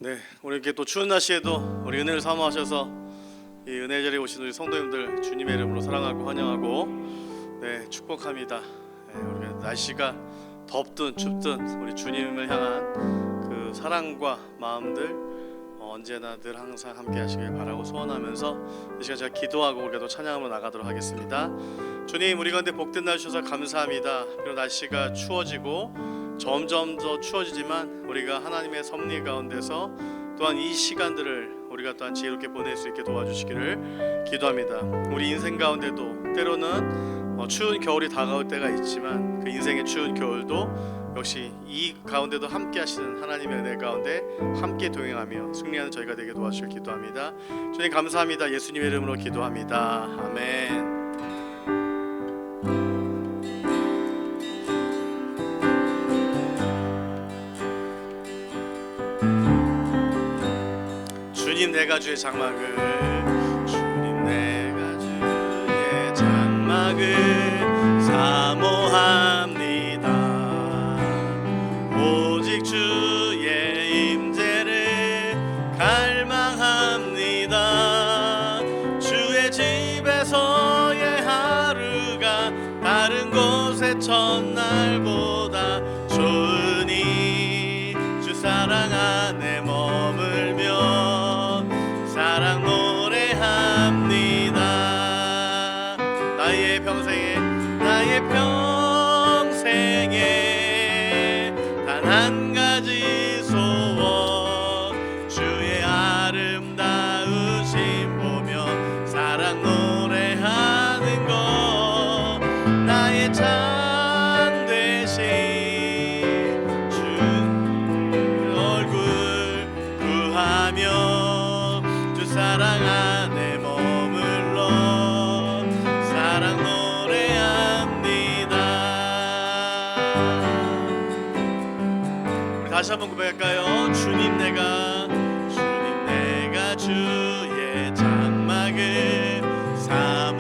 네, 오늘 이렇게 또 추운 날씨에도 우리 은혜를 사모하셔서 이 은혜 자리에 오신 우리 성도님들 주님의 이름으로 사랑하고 환영하고 축복합니다. 우리가 날씨가 덥든 춥든 우리 주님을 향한 그 사랑과 마음들 언제나 늘 항상 함께 하시길 바라고 소원하면서 이 시간 제가 기도하고 우리가 또 찬양으로 나가도록 하겠습니다. 주님, 우리 가운데 복된 날 주셔서 감사합니다. 그리고 날씨가 추워지고 점점 더 추워지지만 우리가 하나님의 섭리 가운데서 또한 이 시간들을 우리가 또한 지혜롭게 보낼 수 있게 도와주시기를 기도합니다. 우리 인생 가운데도 때로는 추운 겨울이 다가올 때가 있지만 그 인생의 추운 겨울도 역시 이 가운데도 함께 하시는 하나님의 은혜 가운데 함께 동행하며 승리하는 저희가 되게 도와주시길 기도합니다. 주님 감사합니다. 예수님의 이름으로 기도합니다. 아멘. 주님 내가 주의 장막을, 주님 내가 주의 장막을 사모합니다. 오직 주의 임재를 갈망합니다. 주의 집에서의 하루가 다른 곳의 첫날보다 좋으니 주 사랑 안에 머물며 사랑 노래합니다. 나의 평생에 단 한 가지 소원, 주의 아름다우심 보며 사랑 노래하는 것. 나의 찬 되신 주 얼굴 구하며 사랑 안에 머물러 사랑 노래합니다. 우리 다시 한번 고백할까요? 주님 내가 주의 장막을 사모합니다.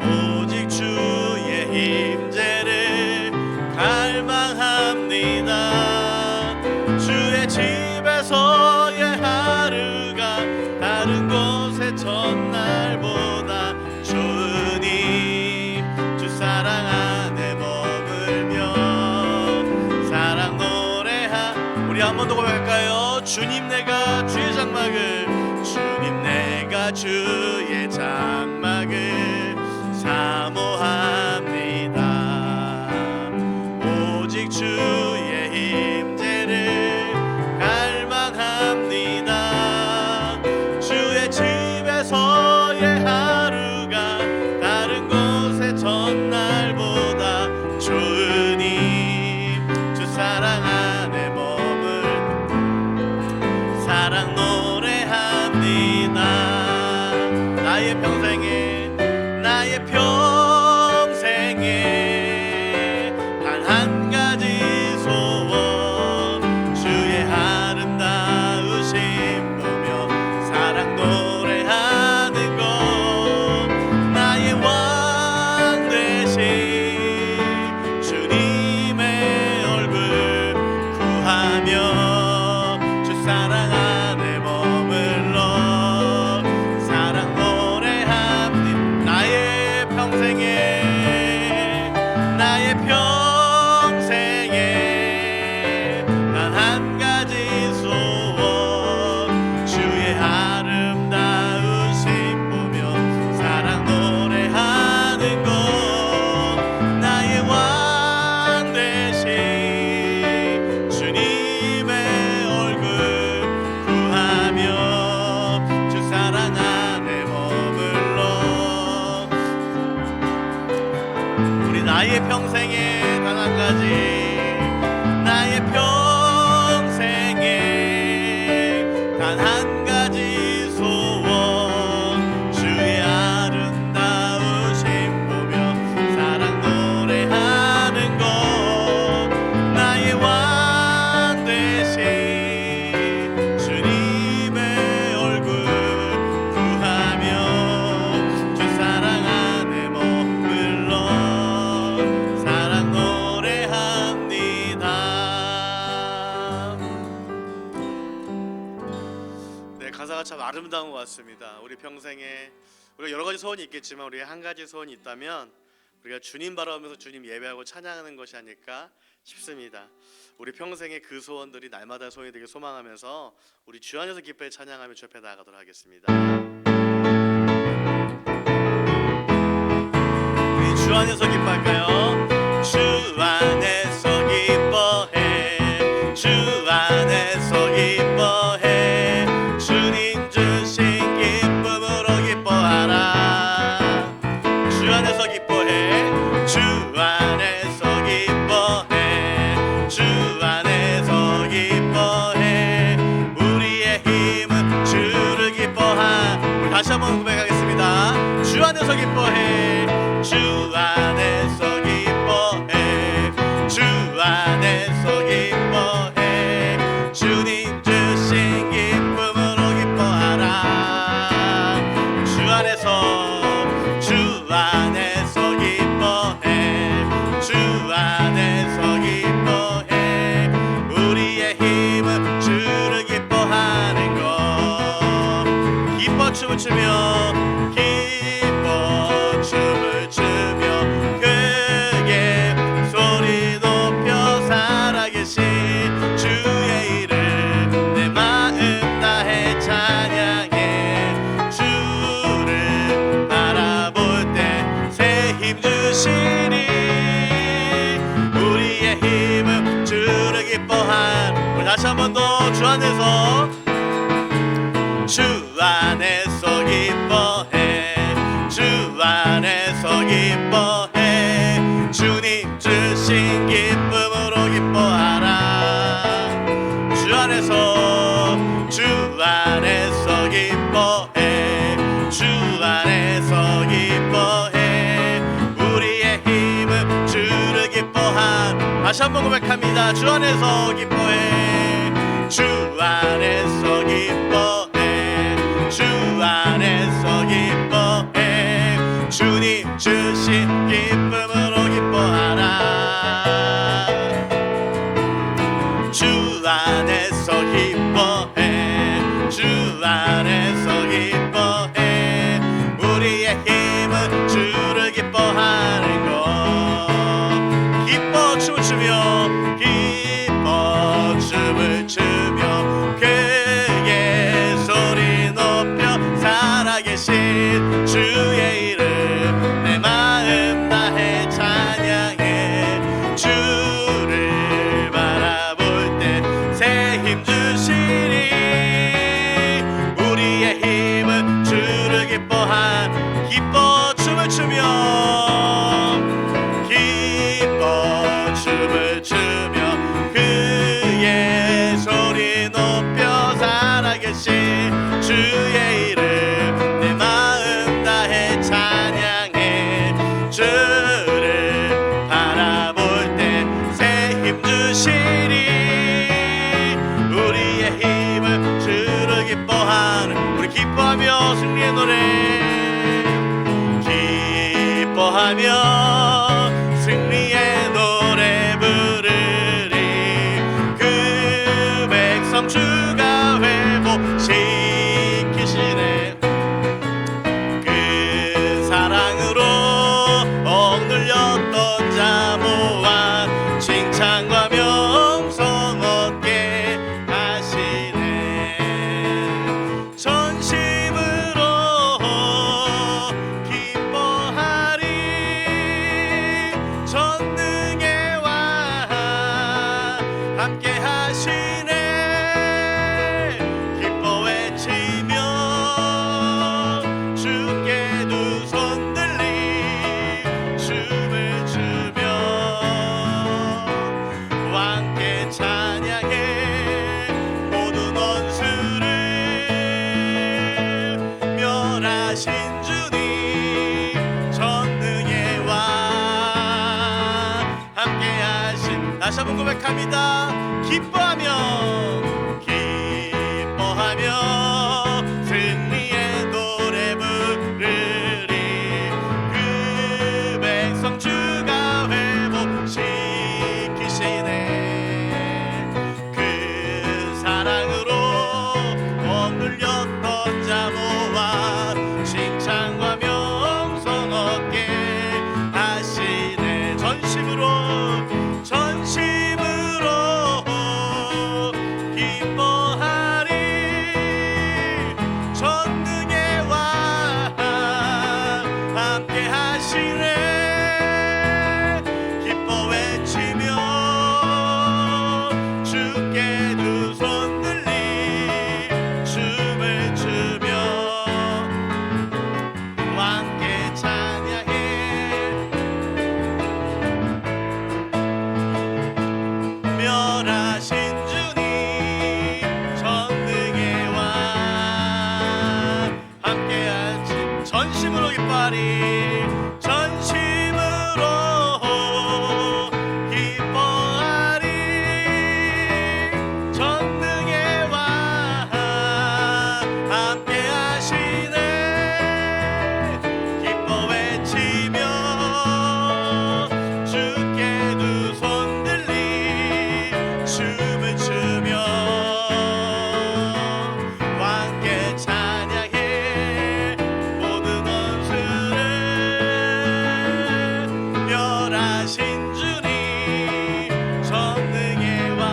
오직 주의 임재를 갈망합니다. 주의 집에서의 하루가 다른 곳의 첫날보다 좋으니 주 사랑 안에 머물며 사랑 우리 한 번 더 고백할까요? 주님 내가 주의 장막을, 주님 내가 주의 장막을 사모합니다. 오직 주의 임재를 갈망합니다. 주의 집에서의 하루가 다른 곳의 첫날보다 좋으니 주 사랑 안에 머물 사랑 노래합니다. 나의 평생에 단 한 가지 소원, 주의 아름다우심 보며 사랑 노래하는 것. 나의 왕 되신 주님의 얼굴 구하며 주 사랑 안에 머물러 사랑 노래합니다. 나의 평생에 단 한 가지 소원, 주의 아름다우심 보며 사랑 노래하는 것. 나의 왕 되신 주님의 얼굴 구하며 주 사랑 안에 머물러 우리 나의 평생에 단 한 가지, 나의 평생에 단 한 가지 소원, 주의 아름다우심 보며 사랑 노래하는 것. 나의 왕 되신 주님의 얼굴 구하며 주 사랑 안에 머물러 사랑 노래합니다. 아름다운 것 같습니다. 우리 평생에 우리가 여러 가지 소원이 있겠지만 우리의 한 가지 소원이 있다면 우리가 주님 바라보면서 주님 예배하고 찬양하는 것이 아닐까 싶습니다. 우리 평생에 그 소원들이 날마다 소원이 되길 소망하면서 우리 주 안에서 기뻐해 찬양하며 주 앞에 나아가도록 하겠습니다. 우리 주 안에서 기뻐할까요? 주 안에서 기뻐해, 주 안에서 기뻐해, 주님 주신 기쁨으로 기뻐하라. 주 안에서 기뻐해, 주 안에서 기뻐해, 주 안에서 기뻐해, 우리의 힘은 주를 기뻐하. 우리 다시 한번 고백하겠습니다. 주 안에서 기뻐해, 주 안에서 기뻐해, 주 안에서 기뻐해, 주님 주신 기쁨으로 기뻐하라. 주 안에서, 주 안에서 기뻐해, 주 안에서 기뻐해, 우리의 힘은 주를 기뻐하는 것. 기뻐 춤을 추며, 기뻐 춤을 추며, 크게 소리 높여 살아계신 주의 이름 내 마음 다해 찬양해. 주를 바라볼 때 새 힘 주시니, 우리의 힘은 주를 기뻐한. 우리 다시 한 번 더. 주 안에서, 주 안에서 기뻐해, 주 안에서 기뻐해, 주님 주신 기쁨으로 기뻐하라. 주 안에서, 주 안에서 기뻐해, 주 안에서 기뻐해, 우리의 힘은 주를 기뻐한. 다시 한번 고백합니다. 주 안에서 기뻐해, 주 안에서 기뻐해, 주 안에서 기뻐해, 주님 주신 기쁨으로 기뻐하라. 주 안에서 기뻐해, 주 안에서 기뻐해, 우리의 힘은 주를 기뻐하는 것. 기뻐 춤을 추며, 기뻐 춤을 추며, 크게 소리 높여 살아계신 주의 이름 내 마음 다해 찬양해. 주를 바라볼 때 새 힘 주시니, 우리의 힘은 주를 기뻐한. 기뻐 춤을 추며, 기뻐 춤을 추며, 크게 소리 높여 살아계신 주의 이름 내 마음 다해 찬양해. 주를 바라볼 때 새 힘 주시니, 우리의 힘은 주를 기뻐하는. 우리 기뻐하며 승리의 노래, 기뻐하며 승리의 노래 부르리. 그 백성 주가 회복시키시네. 그 사랑으로 억눌렸던 자 모아 칭찬과 명성 얻게 하시네. 전심으로 기뻐하리. 전능의 왕 함께 하시네. 기뻐 외치며 주께 두 손 들리 춤을 추며 왕께 찬양해. 모든 원수를 멸하신 주님, 전능의 왕 함께 하신. 다시 한번 고백합니다. 기뻐하며, 기뻐하며 승리의 노래 부르리. 그 백성 주가 회복시키시네. 그 사랑으로 억눌렸던 자 전심으로 기뻐하리 전심으로 기뻐하리 전능의 왕 함께 하시네 기뻐 외치며 주께 두 손 들리 춤을 추며 왕께 찬양해 모든 원수를 멸하신 주님 전능의 왕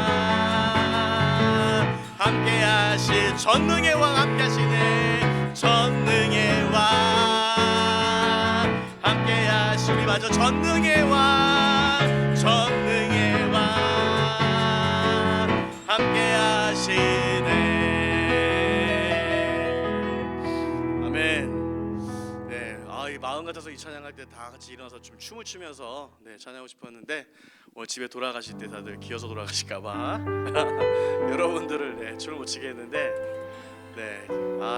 함께 하실 전능의 왕 함께 하시네 전능의 왕 함께 하시니 맞아 전능의 왕 전능의 왕 함께 하시네 아멘. 네, 이 마음 같아서 이 찬양할 때 다 같이 일어나서 좀 춤을 추면서 찬양하고 싶었는데 오늘 집에 돌아가실 때 다들 기어서 돌아가실까봐 여러분들을 춤을 못 추게 했는데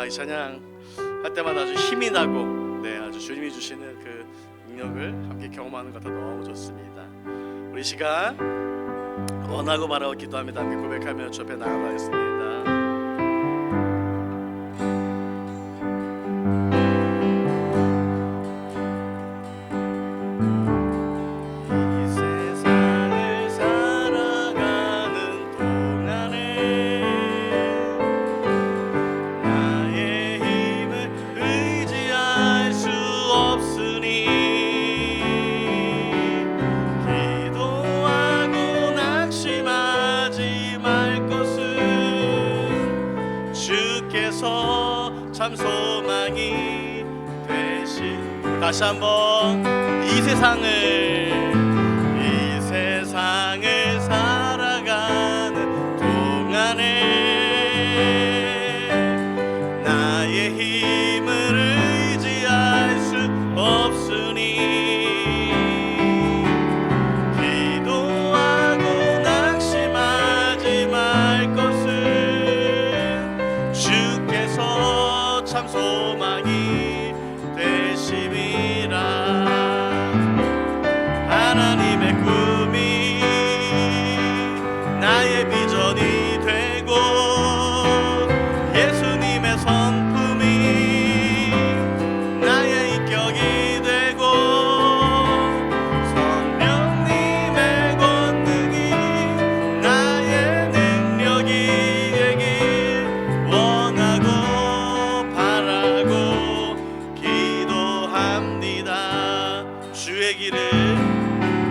이 찬양 할 때마다 아주 힘이 나고 아주 주님이 주시는 그 능력을 함께 경험하는 것 같아 너무 좋습니다. 우리 시간 원하고 바라고 기도합니다. 함께 고백하며 주 앞에 나아가겠습니다. 참 소망이 되신 다시 한번 이 세상을 살아가는 동안에 나의 힘을 의지할 수 없으니 기도하고 낙심하지 말 것은 주께서 참 소망이 되심이라 하나님의 꿈이 나의 비전이 되고 예수님의 성품이 나의 인격이 되고 성령님의 권능이 나의 능력이 되길 원하고 바라고 기도합니다.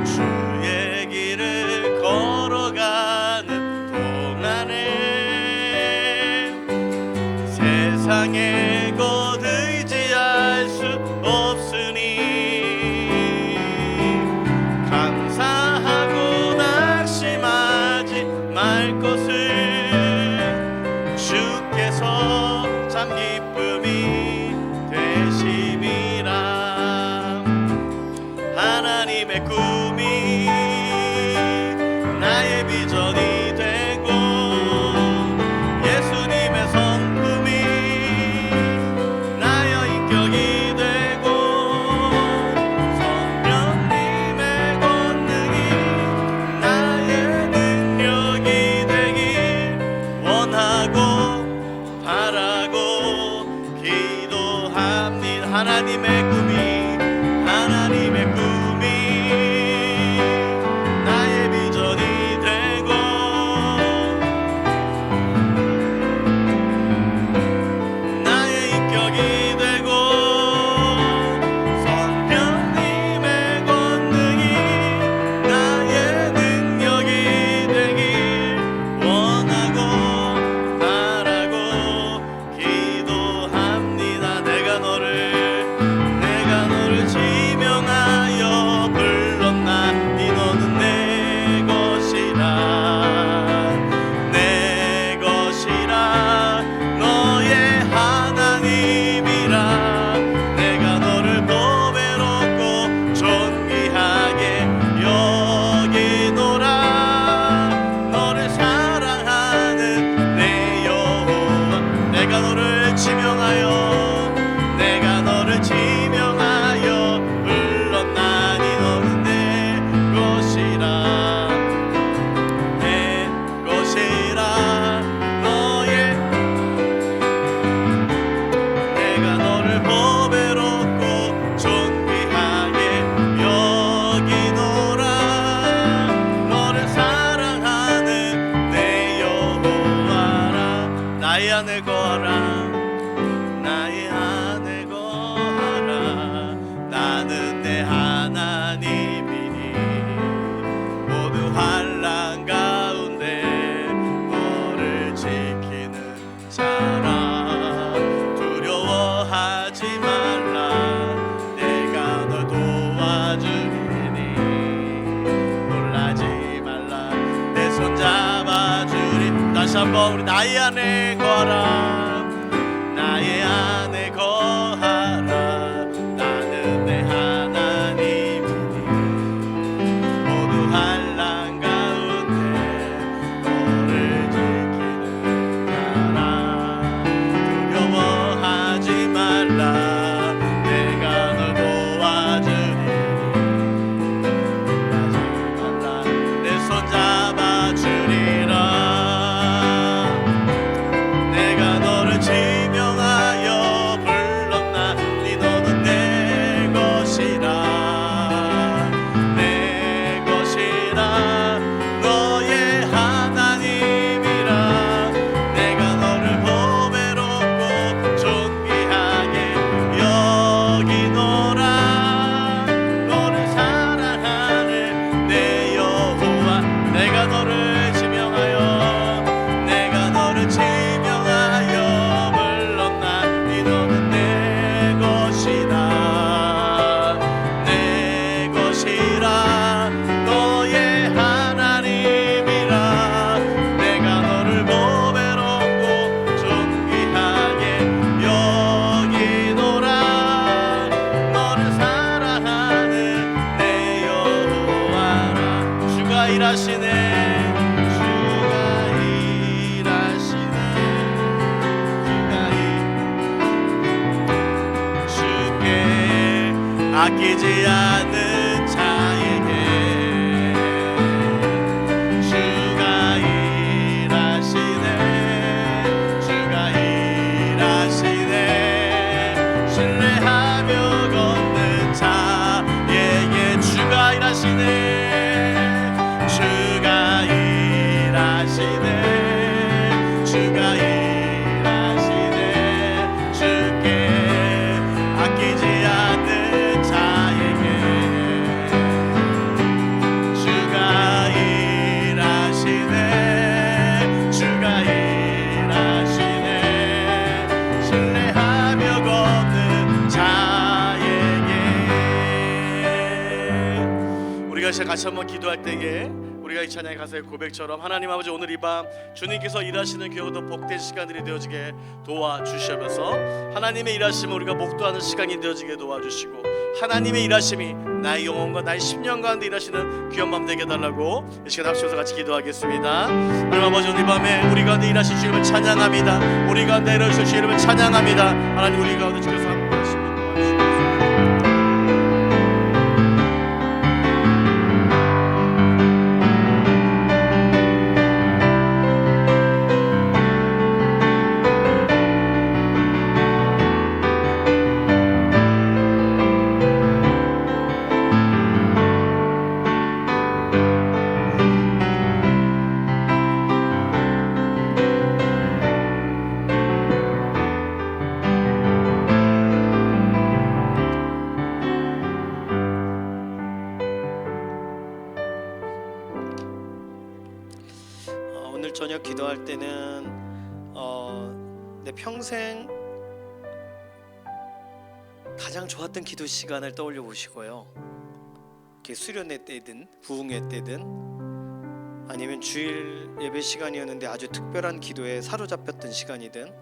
주의 길을 걸어가는 동안에 세상에 곧 의지할 수 없으니 감사하고 낙심하지 말 것을 주께서 참 기쁨이 되심이라 하나님의 꿈이 나의 비전이 되고 예수님의 성품이 나의 인격이 되고 성령님의 권능이 나의 능력이 되길 원하고 바라고 기도합니다. 하나님의 꿈이 나의 비전이 되고 나의 인격이 되고 성령님의 권능이 나의 능력이 되길 원하고 바라고 기도합니다. 내가 너를 지명하여 한번 우리 나의 안에 거하라. 나의 안에 거하라. 나는 내 하나님이니 모두 환난 가운데 너를 지키는 자라. 두려워하지 말라. 내가 널 도와주리니 하지 말라. 내 손 잡아주리라. 내가 너를 지명하여 불렀나니 너는 내 것이라. 내 것이라. 너의 하나님이라. 내가 너를 보배롭고 존귀하게 여기노라. 너를 사랑하는 내 여호와. 내가 너를 지명하여 내가 너를 지명하여 불렀나니 너는 내 것이다. 내 것이라. 너의 하나님이라. 내가 너를 보배롭고 존귀하게 여기노라. 너를 사랑하는 내 여호와라. 주가 일하시네. 주가 일하시네. 주께 아끼지 않는 자에게 주가 일하시네. 주가 일하시네. 신뢰하며 걷는 자에게 주가 일하시네. 주가 일하시네. 주가 일하시네. 주께 아끼지 않는 자에게 주가 일하시네. 주가 일하시네. 신뢰하며 걷는 자에게. 우리가 이제 같이 한번 기도할 때에 우리가 이 찬양의 가사의 고백처럼 하나님 아버지 오늘 이 밤 주님께서 일하시는 귀하고 복된 시간들이 되어지게 도와주시면서 하나님의 일하심을 우리가 목도하는 시간이 되어지게 도와주시고 하나님의 일하심이 나의 영혼과 나의 심령 가운데 일하시는 귀한 밤 되게 해달라고 이 시간 합쳐서 같이 기도하겠습니다. 하나님 아버지 오늘 이 밤에 우리 가운데 일하신 주님을 찬양합니다. 우리 가운데 일하신 주님을 찬양합니다. 하나님 우리 가운데 주께서 함께 하시고 도와주시옵소서. 오늘 저녁 기도할 때는 내 평생 가장 좋았던 기도 시간을 떠올려 보시고요. 수련회 때든 부흥회 때든 아니면 주일 예배 시간이었는데 아주 특별한 기도에 사로잡혔던 시간이든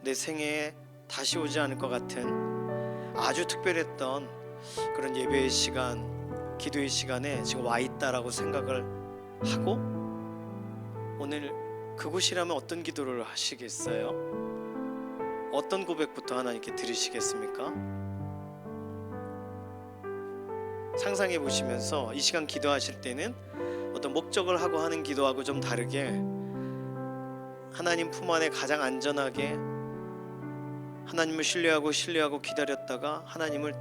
내 생애에 다시 오지 않을 것 같은 아주 특별했던 그런 예배의 시간, 기도의 시간에 지금 와 있다라고 생각을 하고 오늘 그곳이라면 어떤 기도를 하시겠어요? 어떤 고백부터 하나님께 드리시겠습니까? 상상해 보시면서 이 시간 기도하실 때는 어떤 목적을 하고 하는 기도하고 좀 다르게 하나님 품 안에 가장 안전하게 하나님을 신뢰하고 기다렸다가 하나님을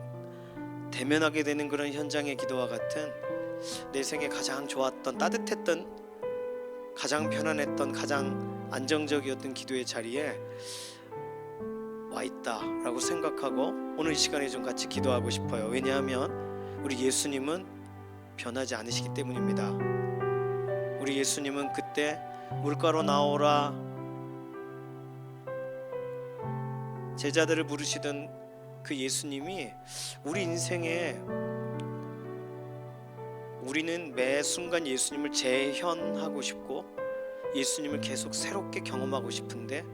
대면하게 되는 그런 현장의 기도와 같은 내 생에 가장 좋았던 따뜻했던 가장 편안했던 가장 안정적이었던 기도의 자리에 와 있다라고 생각하고 오늘 이 시간에 좀 같이 기도하고 싶어요. 왜냐하면 우리 예수님은 변하지 않으시기 때문입니다. 우리 예수님은 그때 물가로 나오라 제자들을 부르시던 그 예수님이 우리 인생에 우리는 매 순간 예수님을 재현하고 싶고 예수님을 계속 새롭게 경험하고 싶은데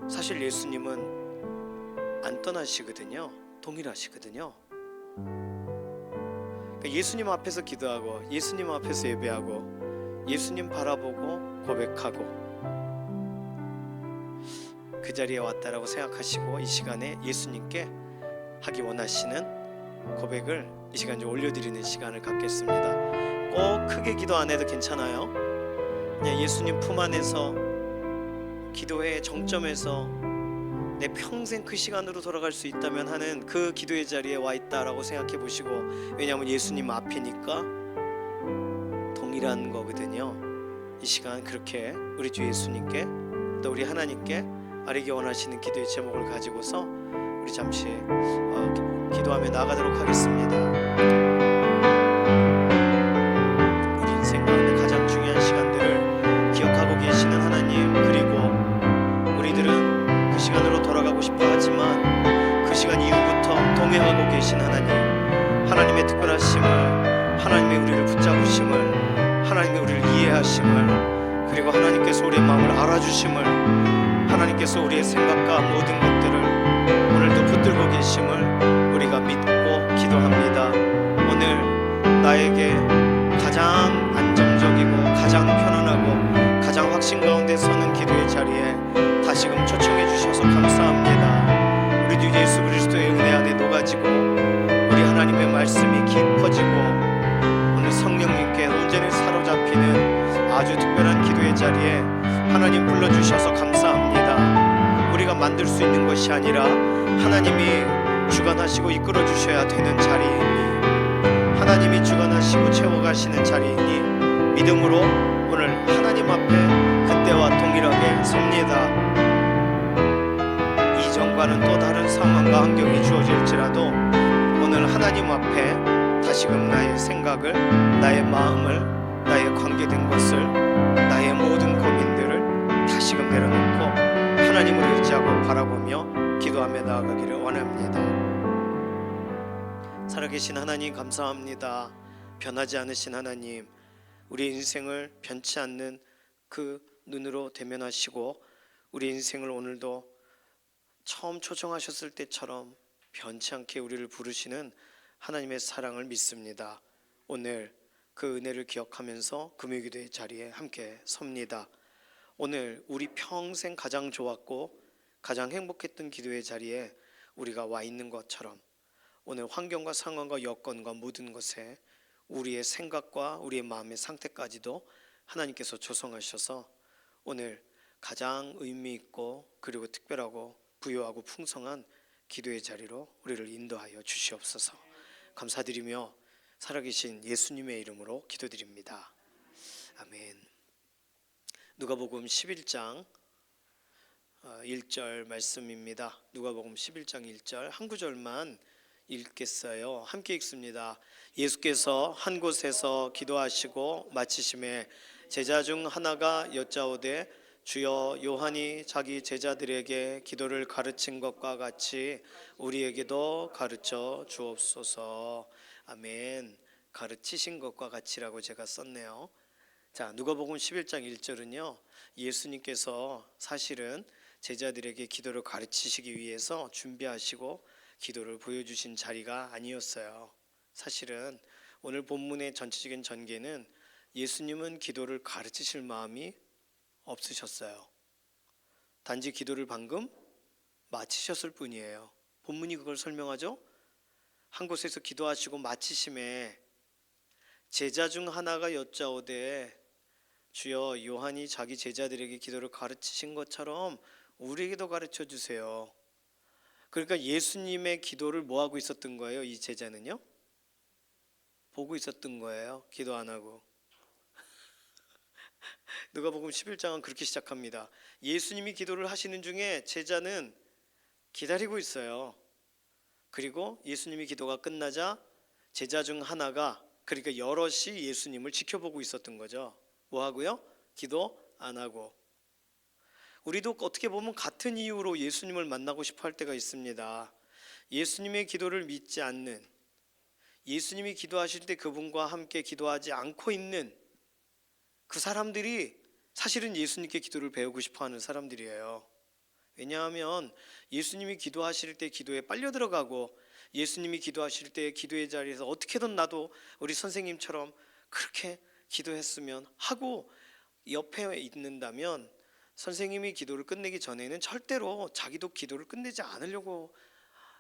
사실 예수님은 안 떠나시거든요. 동일하시거든요. 그러니까 예수님 앞에서 기도하고 예수님 앞에서 예배하고 예수님 바라보고 고백하고 그 자리에 왔다라고 생각하시고 이 시간에 예수님께 하기 원하시는 고백을 이 시간 좀 올려드리는 시간을 갖겠습니다. 꼭 크게 기도 안 해도 괜찮아요. 그냥 예수님 품 안에서 기도의 정점에서 내 평생 그 시간으로 돌아갈 수 있다면 하는 그 기도의 자리에 와 있다라고 생각해 보시고, 왜냐하면 예수님 앞이니까 동일한 거거든요. 이 시간 그렇게 우리 주 예수님께 또 우리 하나님께 아뢰기 원하시는 기도의 제목을 가지고서 우리 잠시 기도하며 나아가도록 하겠습니다. 우리 인생 가운데 가장 중요한 시간들을 기억하고 계시는 하나님, 그리고 우리들은 그 시간으로 돌아가고 싶어 하지만 그 시간 이후부터 동행하고 계신 하나님, 하나님의 특별하심을, 하나님의 우리를 붙잡으심을, 하나님의 우리를 이해하심을, 그리고 하나님께서 우리의 마음을 알아주심을, 하나님께서 우리의 생각과 모든 것들을 오늘도 붙들고 계심을 우리가 믿고 기도합니다. 오늘 나에게 가장 안정적이고 가장 편안하고 가장 확신 가운데 서는 기도의 자리에 다시금 초청해 주셔서 감사합니다. 우리 주 예수 그리스도의 은혜 안에 녹아지고 우리 하나님의 말씀이 깊어지고 오늘 성령님께 온전히 사로잡히는 아주 특별한 기도의 자리에 하나님 불러주셔서 감사합니다. 우리가 만들 수 있는 것이 아니라 하나님이 주관하시고 이끌어 주셔야 되는 자리이니, 하나님이 주관하시고 채워가시는 자리이니 믿음으로 오늘 하나님 앞에 그때와 동일하게 섭니다. 이전과는 또 다른 상황과 환경이 주어질지라도 오늘 하나님 앞에 다시금 나의 생각을, 나의 마음을, 나의 관계된 것을, 나의 모든 고민들을 다시금 내려놓고 하나님을 의지하고 바라보며 기도하며 나아가기를 원합니다. 살아계신 하나님 감사합니다. 변하지 않으신 하나님, 우리 인생을 변치 않는 그 눈으로 대면하시고 우리 인생을 오늘도 처음 초청하셨을 때처럼 변치 않게 우리를 부르시는 하나님의 사랑을 믿습니다. 오늘 그 은혜를 기억하면서 금요기도의 자리에 함께 섭니다. 오늘 우리 평생 가장 좋았고 가장 행복했던 기도의 자리에 우리가 와 있는 것처럼 오늘 환경과 상황과 여건과 모든 것에 우리의 생각과 우리의 마음의 상태까지도 하나님께서 조성하셔서 오늘 가장 의미 있고 그리고 특별하고 부유하고 풍성한 기도의 자리로 우리를 인도하여 주시옵소서. 감사드리며 살아계신 예수님의 이름으로 기도드립니다. 아멘. 누가복음 11장 1절 말씀입니다. 누가복음 11장 1절 한 구절만 읽겠어요. 함께 읽습니다. 예수께서 한 곳에서 기도하시고 마치심에 제자 중 하나가 여짜오되 주여 요한이 자기 제자들에게 기도를 가르친 것과 같이 우리에게도 가르쳐 주옵소서. 아멘. 가르치신 것과 같이라고 제가 썼네요. 자, 누가복음 11장 1절은요, 예수님께서 사실은 제자들에게 기도를 가르치시기 위해서 준비하시고 기도를 보여주신 자리가 아니었어요. 사실은 오늘 본문의 전체적인 전개는 예수님은 기도를 가르치실 마음이 없으셨어요. 단지 기도를 방금 마치셨을 뿐이에요. 본문이 그걸 설명하죠. 한 곳에서 기도하시고 마치심에 제자 중 하나가 여짜오되 주여 요한이 자기 제자들에게 기도를 가르치신 것처럼 우리에게도 가르쳐 주세요. 그러니까 예수님의 기도를 뭐 하고 있었던 거예요? 이 제자는요? 보고 있었던 거예요. 기도 안 하고. 누가복음 11장은 그렇게 시작합니다. 예수님이 기도를 하시는 중에 제자는 기다리고 있어요. 그리고 예수님이 기도가 끝나자 제자 중 하나가, 그러니까 여럿이 예수님을 지켜보고 있었던 거죠. 뭐 하고요? 기도 안 하고. 우리도 어떻게 보면 같은 이유로 예수님을 만나고 싶어 할 때가 있습니다. 예수님의 기도를 믿지 않는, 예수님이 기도하실 때 그분과 함께 기도하지 않고 있는 그 사람들이 사실은 예수님께 기도를 배우고 싶어하는 사람들이에요. 왜냐하면 예수님이 기도하실 때 기도에 빨려 들어가고, 예수님이 기도하실 때 기도의 자리에서 어떻게든 나도 우리 선생님처럼 그렇게 기도했으면 하고 옆에 있는다면, 선생님이 기도를 끝내기 전에는 절대로 자기도 기도를 끝내지 않으려고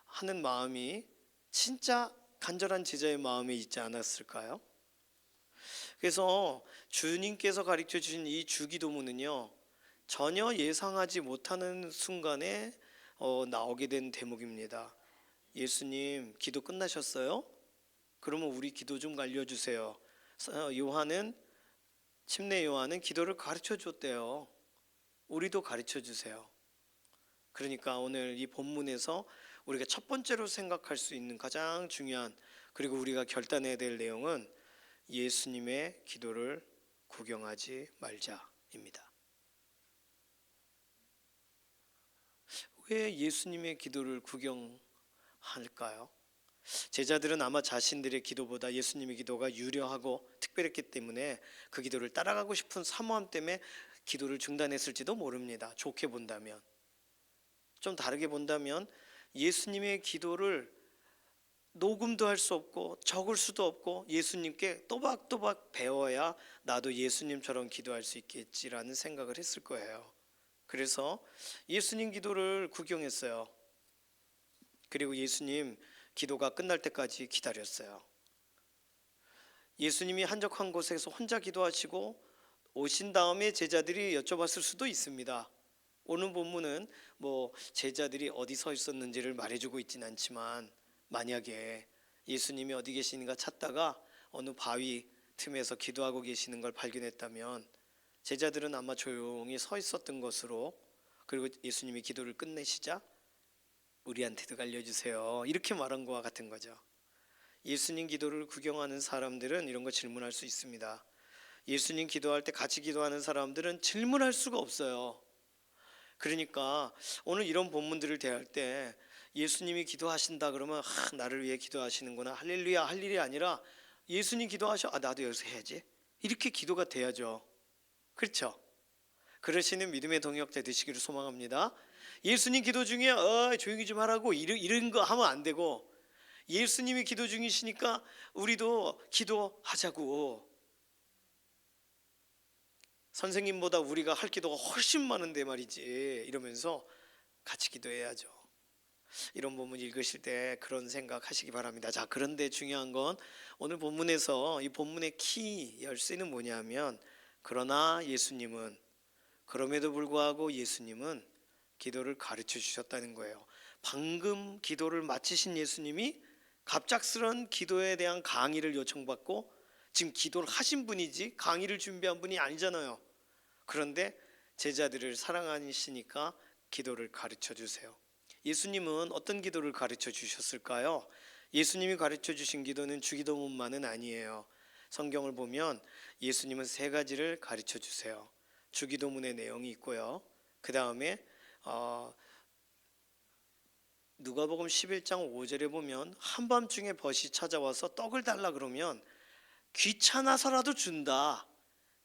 하는 마음이 진짜 간절한 제자의 마음에 있지 않았을까요? 그래서 주님께서 가르쳐 주신 이 주기도문은요, 전혀 예상하지 못하는 순간에 나오게 된 대목입니다. 예수님 기도 끝나셨어요? 그러면 우리 기도 좀 알려주세요. 침례 요한은 기도를 가르쳐 줬대요. 우리도 가르쳐 주세요. 그러니까 오늘 이 본문에서 우리가 첫 번째로 생각할 수 있는 가장 중요한, 그리고 우리가 결단해야 될 내용은 예수님의 기도를 구경하지 말자입니다. 왜 예수님의 기도를 구경할까요? 제자들은 아마 자신들의 기도보다 예수님의 기도가 유려하고 특별했기 때문에 그 기도를 따라가고 싶은 사모함 때문에 기도를 중단했을지도 모릅니다. 좋게 본다면. 좀 다르게 본다면 예수님의 기도를 녹음도 할 수 없고 적을 수도 없고 예수님께 또박또박 배워야 나도 예수님처럼 기도할 수 있겠지라는 생각을 했을 거예요. 그래서 예수님 기도를 구경했어요. 그리고 예수님 기도가 끝날 때까지 기다렸어요. 예수님이 한적한 곳에서 혼자 기도하시고 오신 다음에 제자들이 여쭤봤을 수도 있습니다. 오늘 본문은 제자들이 어디 서 있었는지를 말해주고 있진 않지만, 만약에 예수님이 어디 계시는가 찾다가 어느 바위 틈에서 기도하고 계시는 걸 발견했다면 제자들은 아마 조용히 서 있었던 것으로, 그리고 예수님이 기도를 끝내시자 우리한테도 알려주세요 이렇게 말한 것과 같은 거죠. 예수님 기도를 구경하는 사람들은 이런 거 질문할 수 있습니다. 예수님 기도할 때 같이 기도하는 사람들은 질문할 수가 없어요. 그러니까 오늘 이런 본문들을 대할 때 예수님이 기도하신다 그러면 나를 위해 기도하시는구나, 할렐루야 할 일이 아니라 예수님 기도하셔, 나도 여기서 해야지, 이렇게 기도가 돼야죠. 그렇죠? 그러시는 믿음의 동역자 되시기를 소망합니다. 예수님 기도 중에 조용히 좀 하라고 이런 거 하면 안 되고, 예수님이 기도 중이시니까 우리도 기도하자고, 선생님보다 우리가 할 기도가 훨씬 많은데 말이지 이러면서 같이 기도해야죠. 이런 본문 읽으실 때 그런 생각 하시기 바랍니다. 자, 그런데 중요한 건 오늘 본문에서 이 본문의 키 열쇠는 뭐냐면, 그럼에도 불구하고 예수님은 기도를 가르쳐 주셨다는 거예요. 방금 기도를 마치신 예수님이 갑작스런 기도에 대한 강의를 요청받고, 지금 기도를 하신 분이지 강의를 준비한 분이 아니잖아요. 그런데 제자들을 사랑하시니까 기도를 가르쳐 주세요. 예수님은 어떤 기도를 가르쳐 주셨을까요? 예수님이 가르쳐 주신 기도는 주기도문만은 아니에요. 성경을 보면 예수님은 3가지를 가르쳐 주세요. 주기도문의 내용이 있고요. 그 다음에 누가복음 11장 5절에 보면 한밤중에 벗이 찾아와서 떡을 달라 그러면 귀찮아서라도 준다,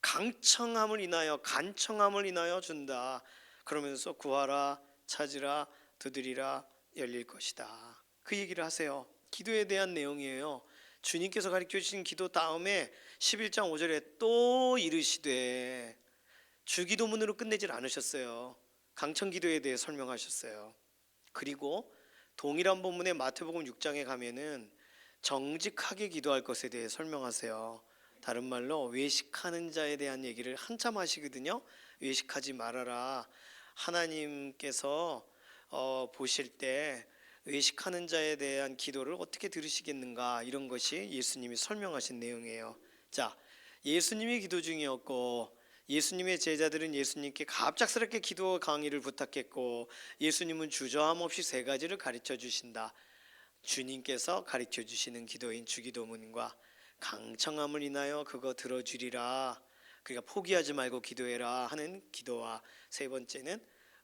간청함을 인하여 준다, 그러면서 구하라, 찾으라, 두드리라, 열릴 것이다, 그 얘기를 하세요. 기도에 대한 내용이에요. 주님께서 가르쳐 주신 기도 다음에 11장 5절에 또 이르시되, 주기도문으로 끝내질 않으셨어요. 강청기도에 대해 설명하셨어요. 그리고 동일한 본문의 마태복음 6장에 가면은 정직하게 기도할 것에 대해 설명하세요. 다른 말로 외식하는 자에 대한 얘기를 한참 하시거든요. 외식하지 말아라. 하나님께서 보실 때 외식하는 자에 대한 기도를 어떻게 들으시겠는가, 이런 것이 예수님이 설명하신 내용이에요. 자, 예수님이 기도 중이었고 예수님의 제자들은 예수님께 갑작스럽게 기도 강의를 부탁했고, 예수님은 주저함 없이 3가지를 가르쳐 주신다. 주님께서 가르쳐 주시는 기도인 주기도문과 강청함을 인하여 그거 들어주리라, 그러니까 포기하지 말고 기도해라 하는 기도와, 3번째는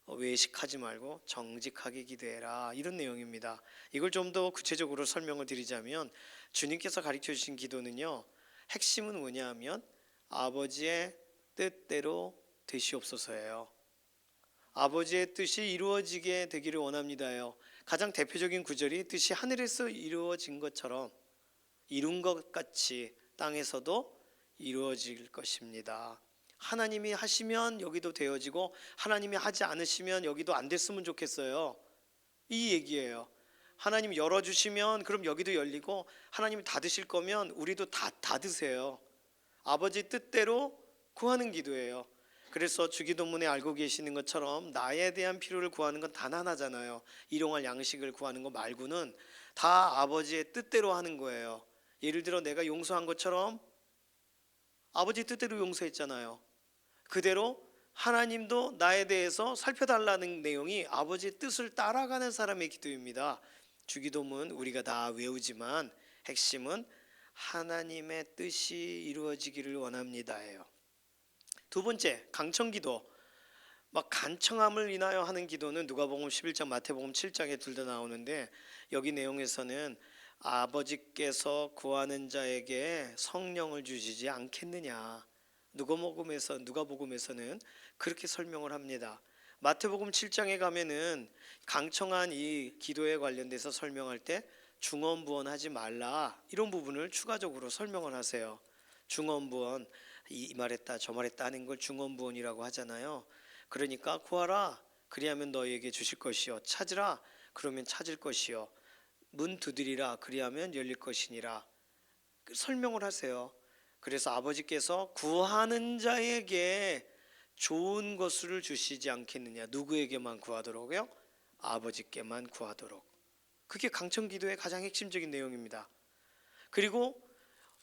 외식하지 말고 정직하게 기도해라, 이런 내용입니다. 이걸 좀 더 구체적으로 설명을 드리자면, 주님께서 가르쳐 주신 기도는요, 핵심은 뭐냐 하면 아버지의 뜻대로 되시옵소서예요. 아버지의 뜻이 이루어지게 되기를 원합니다요. 가장 대표적인 구절이 뜻이 하늘에서 이루어진 것처럼 이룬 것 같이 땅에서도 이루어질 것입니다. 하나님이 하시면 여기도 되어지고 하나님이 하지 않으시면 여기도 안 됐으면 좋겠어요. 이 얘기예요. 하나님이 열어주시면 그럼 여기도 열리고 하나님이 닫으실 거면 우리도 다 닫으세요. 아버지 뜻대로 구하는 기도예요. 그래서 주기도문에 알고 계시는 것처럼 나에 대한 필요를 구하는 건 단 하나잖아요. 일용할 양식을 구하는 거 말고는 다 아버지의 뜻대로 하는 거예요. 예를 들어 내가 용서한 것처럼 아버지 뜻대로 용서했잖아요. 그대로 하나님도 나에 대해서 살펴달라는 내용이 아버지의 뜻을 따라가는 사람의 기도입니다. 주기도문 우리가 다 외우지만 핵심은 하나님의 뜻이 이루어지기를 원합니다예요. 두 번째, 강청기도. 막 간청함을 인하여 하는 기도는 누가복음 11장, 마태복음 7장에 둘 다 나오는데 여기 내용에서는 아버지께서 구하는 자에게 성령을 주시지 않겠느냐. 누가복음에서는 그렇게 설명을 합니다. 마태복음 7장에 가면은 강청한 이 기도에 관련돼서 설명할 때 중언부언하지 말라 이런 부분을 추가적으로 설명을 하세요. 중언부언 이 말했다 저 말했다 하는 걸 중언부언이라고 하잖아요. 그러니까 구하라 그리하면 너희에게 주실 것이요 찾으라 그러면 찾을 것이요 문 두드리라 그리하면 열릴 것이니라 설명을 하세요. 그래서 아버지께서 구하는 자에게 좋은 것을 주시지 않겠느냐. 누구에게만 구하도록요? 아버지께만 구하도록. 그게 강청기도의 가장 핵심적인 내용입니다. 그리고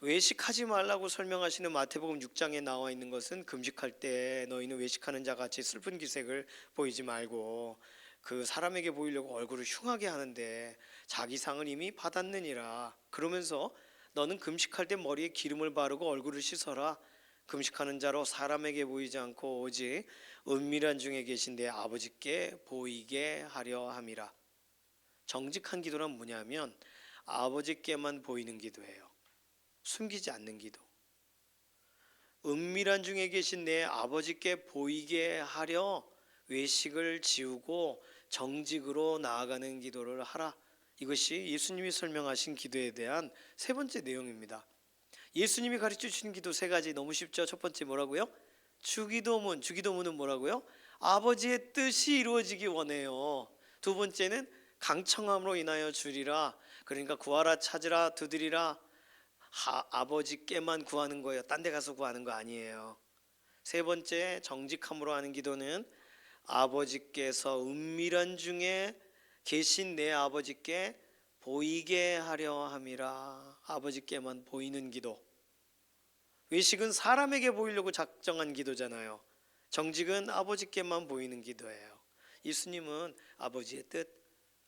외식하지 말라고 설명하시는 마태복음 6장에 나와 있는 것은 금식할 때 너희는 외식하는 자같이 슬픈 기색을 보이지 말고 그 사람에게 보이려고 얼굴을 흉하게 하는데 자기 상을 이미 받았느니라. 그러면서 너는 금식할 때 머리에 기름을 바르고 얼굴을 씻어라. 금식하는 자로 사람에게 보이지 않고 오직 은밀한 중에 계신 내 아버지께 보이게 하려 함이라. 정직한 기도란 뭐냐면 아버지께만 보이는 기도예요. 숨기지 않는 기도. 은밀한 중에 계신 내 아버지께 보이게 하려 외식을 지우고 정직으로 나아가는 기도를 하라. 이것이 예수님이 설명하신 기도에 대한 세 번째 내용입니다. 예수님이 가르쳐 주신 기도 세 가지 너무 쉽죠. 첫 번째 뭐라고요? 주기도문. 주기도문은 뭐라고요? 아버지의 뜻이 이루어지기 원해요. 두 번째는 강청함으로 인하여 주리라. 그러니까 구하라 찾으라 두드리라. 아버지께만 구하는 거예요. 딴 데 가서 구하는 거 아니에요. 세 번째 정직함으로 하는 기도는 아버지께서 은밀한 중에 계신 내 아버지께 보이게 하려 함이라. 아버지께만 보이는 기도. 외식은 사람에게 보이려고 작정한 기도잖아요. 정직은 아버지께만 보이는 기도예요. 예수님은 아버지의 뜻,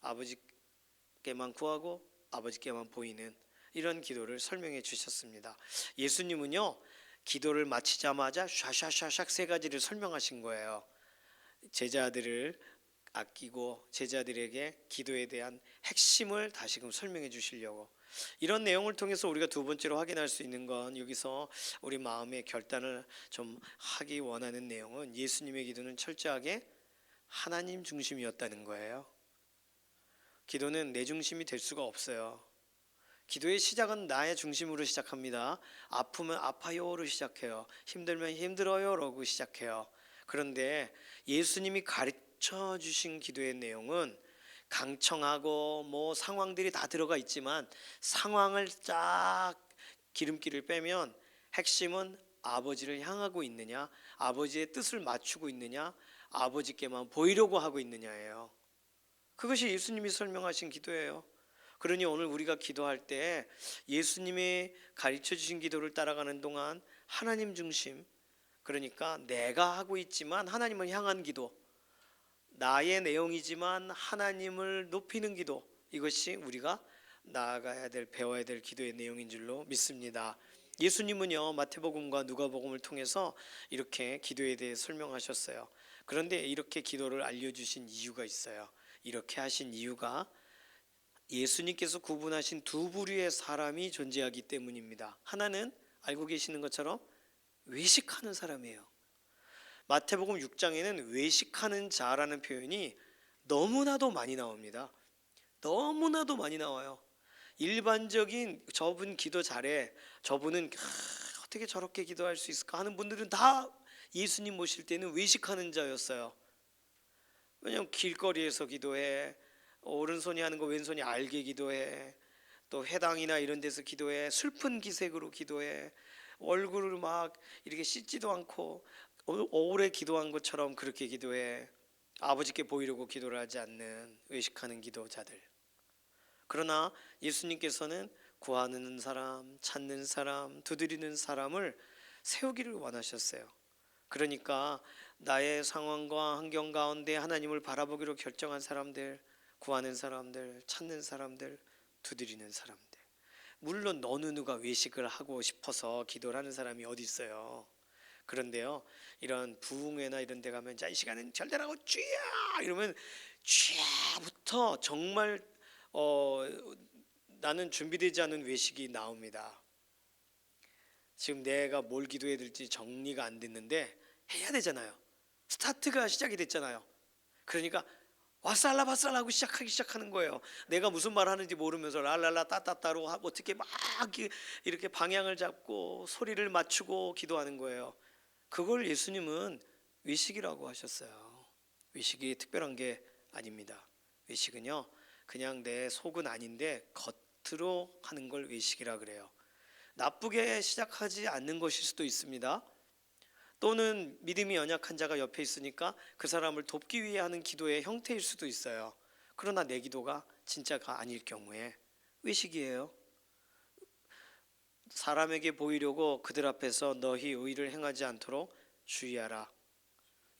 아버지께만 구하고 아버지께만 보이는 이런 기도를 설명해 주셨습니다. 예수님은요 기도를 마치자마자 샤샤샤샥 세 가지를 설명하신 거예요. 제자들을 아끼고 제자들에게 기도에 대한 핵심을 다시금 설명해 주시려고. 이런 내용을 통해서 우리가 두 번째로 확인할 수 있는 건 여기서 우리 마음의 결단을 좀 하기 원하는 내용은 예수님의 기도는 철저하게 하나님 중심이었다는 거예요. 기도는 내 중심이 될 수가 없어요. 기도의 시작은 나의 중심으로 시작합니다. 아프면 아파요로 시작해요. 힘들면 힘들어요라고 시작해요. 그런데 예수님이 가르쳐 주신 기도의 내용은 강청하고 뭐 상황들이 다 들어가 있지만 상황을 쫙 기름기를 빼면 핵심은 아버지를 향하고 있느냐, 아버지의 뜻을 맞추고 있느냐, 아버지께만 보이려고 하고 있느냐예요. 그것이 예수님이 설명하신 기도예요. 그러니 오늘 우리가 기도할 때 예수님이 가르쳐 주신 기도를 따라가는 동안 하나님 중심, 그러니까 내가 하고 있지만 하나님을 향한 기도, 나의 내용이지만 하나님을 높이는 기도, 이것이 우리가 나아가야 될, 배워야 될 기도의 내용인 줄로 믿습니다. 예수님은요 마태복음과 누가복음을 통해서 이렇게 기도에 대해 설명하셨어요. 그런데 이렇게 기도를 알려주신 이유가 있어요. 이렇게 하신 이유가 예수님께서 구분하신 두 부류의 사람이 존재하기 때문입니다. 하나는 알고 계시는 것처럼 외식하는 사람이에요. 마태복음 6장에는 외식하는 자라는 표현이 너무나도 많이 나옵니다. 너무나도 많이 나와요. 일반적인 저분 기도 잘해, 저분은 어떻게 저렇게 기도할 수 있을까 하는 분들은 다 예수님 모실 때는 외식하는 자였어요. 왜냐하면 길거리에서 기도해, 오른손이 하는 거 왼손이 알게 기도해, 또 회당이나 이런 데서 기도해, 슬픈 기색으로 기도해, 얼굴을 막 이렇게 씻지도 않고 오래 기도한 것처럼 그렇게 기도해. 아버지께 보이려고 기도를 하지 않는 외식하는 기도자들. 그러나 예수님께서는 구하는 사람, 찾는 사람, 두드리는 사람을 세우기를 원하셨어요. 그러니까 나의 상황과 환경 가운데 하나님을 바라보기로 결정한 사람들, 구하는 사람들, 찾는 사람들, 두드리는 사람들. 물론 어느 누가 외식을 하고 싶어서 기도를 하는 사람이 어디 있어요. 그런데요, 이런 부흥회나 이런 데 가면 자, 이 시간은 절대라고 주야 이러면 주야부터 정말 나는 준비되지 않은 외식이 나옵니다. 지금 내가 뭘 기도해야 될지 정리가 안 됐는데 해야 되잖아요. 스타트가 시작이 됐잖아요. 그러니까 와살라 바살라 하고 시작하는 거예요. 내가 무슨 말 하는지 모르면서 랄랄라 따따따로 어떻게 막 이렇게 방향을 잡고 소리를 맞추고 기도하는 거예요. 그걸 예수님은 외식이라고 하셨어요. 외식이 특별한 게 아닙니다. 외식은요, 그냥 내 속은 아닌데 겉으로 하는 걸 외식이라 그래요. 나쁘게 시작하지 않는 것일 수도 있습니다. 또는 믿음이 연약한 자가 옆에 있으니까 그 사람을 돕기 위해 하는 기도의 형태일 수도 있어요. 그러나 내 기도가 진짜가 아닐 경우에 외식이에요. 사람에게 보이려고 그들 앞에서 너희 의를 행하지 않도록 주의하라.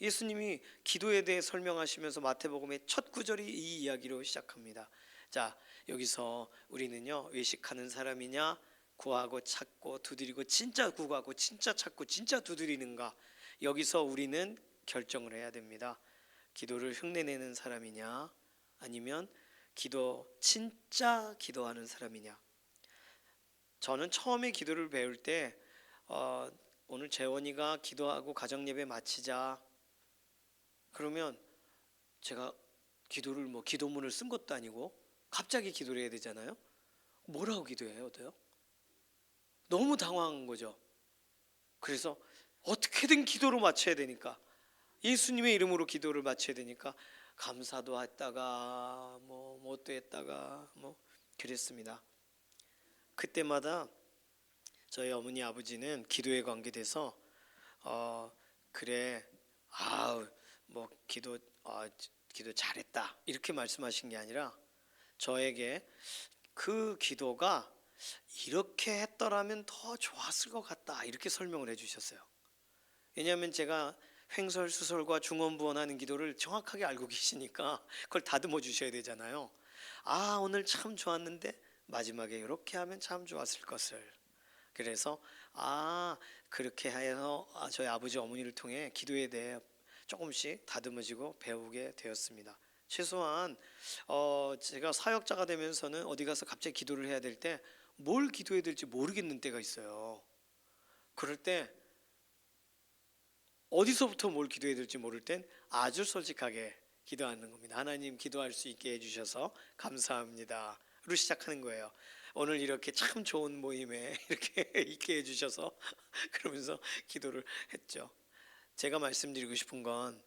예수님이 기도에 대해 설명하시면서 마태복음의 첫 구절이 이 이야기로 시작합니다. 자, 여기서 우리는요, 외식하는 사람이냐, 구하고 찾고 두드리고 진짜 구하고 진짜 찾고 진짜 두드리는가, 여기서 우리는 결정을 해야 됩니다. 기도를 흉내내는 사람이냐, 아니면 진짜 기도하는 사람이냐. 저는 처음에 기도를 배울 때 오늘 재원이가 기도하고 가정예배 마치자 그러면 제가 기도를 기도문을 쓴 것도 아니고 갑자기 기도를 해야 되잖아요. 뭐라고 기도해요? 너무 당황한 거죠. 그래서 어떻게든 기도로 마쳐야 되니까, 예수님의 이름으로 기도를 마쳐야 되니까 감사도 했다가 뭣도 했다가 그랬습니다. 그때마다 저희 어머니 아버지는 기도에 관계돼서 그래 기도 잘했다 이렇게 말씀하신 게 아니라 저에게 그 기도가 이렇게 했더라면 더 좋았을 것 같다 이렇게 설명을 해주셨어요. 왜냐하면 제가 횡설수설과 중언부언하는 기도를 정확하게 알고 계시니까 그걸 다듬어 주셔야 되잖아요. 오늘 참 좋았는데 마지막에 이렇게 하면 참 좋았을 것을. 그래서 그렇게 해서 저희 아버지 어머니를 통해 기도에 대해 조금씩 다듬어지고 배우게 되었습니다. 최소한 제가 사역자가 되면서는 어디 가서 갑자기 기도를 해야 될 때 뭘 기도해야 될지 모르겠는 때가 있어요. 그럴 때 어디서부터 뭘 기도해야 될지 모를 땐 아주 솔직하게 기도하는 겁니다. 하나님, 기도할 수 있게 해주셔서 감사합니다 로 시작하는 거예요. 오늘 이렇게 참 좋은 모임에 이렇게 있게 해주셔서 그러면서 기도를 했죠. 제가 말씀드리고 싶은 건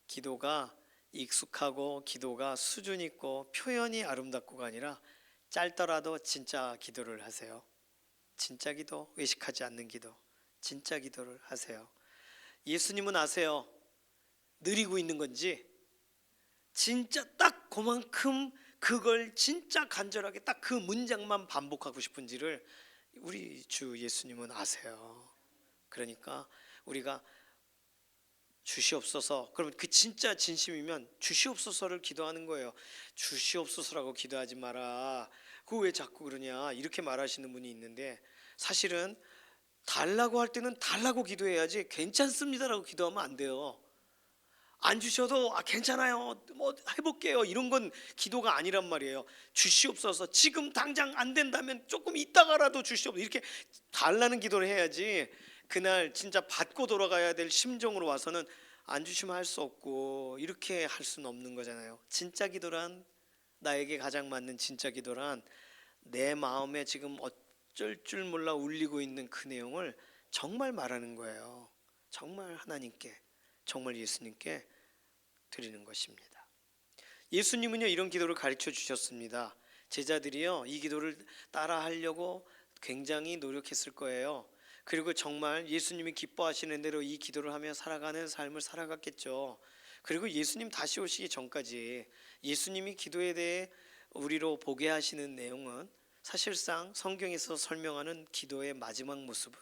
기도가 익숙하고 기도가 수준 있고 표현이 아름답고가 아니라 짧더라도 진짜 기도를 하세요. 진짜 기도, 외식하지 않는 기도, 진짜 기도를 하세요. 예수님은 아세요. 느리고 있는 건지 진짜 딱 그만큼 그걸 진짜 간절하게 딱 그 문장만 반복하고 싶은지를 우리 주 예수님은 아세요. 그러니까 우리가 주시옵소서, 그러면 그 진짜 진심이면 주시옵소서를 기도하는 거예요. 주시옵소서라고 기도하지 마라. 그거 왜 자꾸 그러냐 이렇게 말하시는 분이 있는데, 사실은 달라고 할 때는 달라고 기도해야지 괜찮습니다라고 기도하면 안 돼요. 안 주셔도 괜찮아요, 해볼게요, 이런 건 기도가 아니란 말이에요. 주시옵소서, 지금 당장 안 된다면 조금 이따가라도 주시옵소서, 이렇게 달라는 기도를 해야지 그날 진짜 받고 돌아가야 될 심정으로 와서는 안 주시면 할 수 없고 이렇게 할 수는 없는 거잖아요. 진짜 기도란, 나에게 가장 맞는 진짜 기도란 내 마음에 지금 어쩔 줄 몰라 울리고 있는 그 내용을 정말 말하는 거예요. 정말 하나님께, 정말 예수님께 드리는 것입니다. 예수님은요 이런 기도를 가르쳐 주셨습니다. 제자들이요 이 기도를 따라 하려고 굉장히 노력했을 거예요. 그리고 정말 예수님이 기뻐하시는 대로 이 기도를 하며 살아가는 삶을 살아갔겠죠. 그리고 예수님 다시 오시기 전까지 예수님이 기도에 대해 우리로 보게 하시는 내용은 사실상 성경에서 설명하는 기도의 마지막 모습은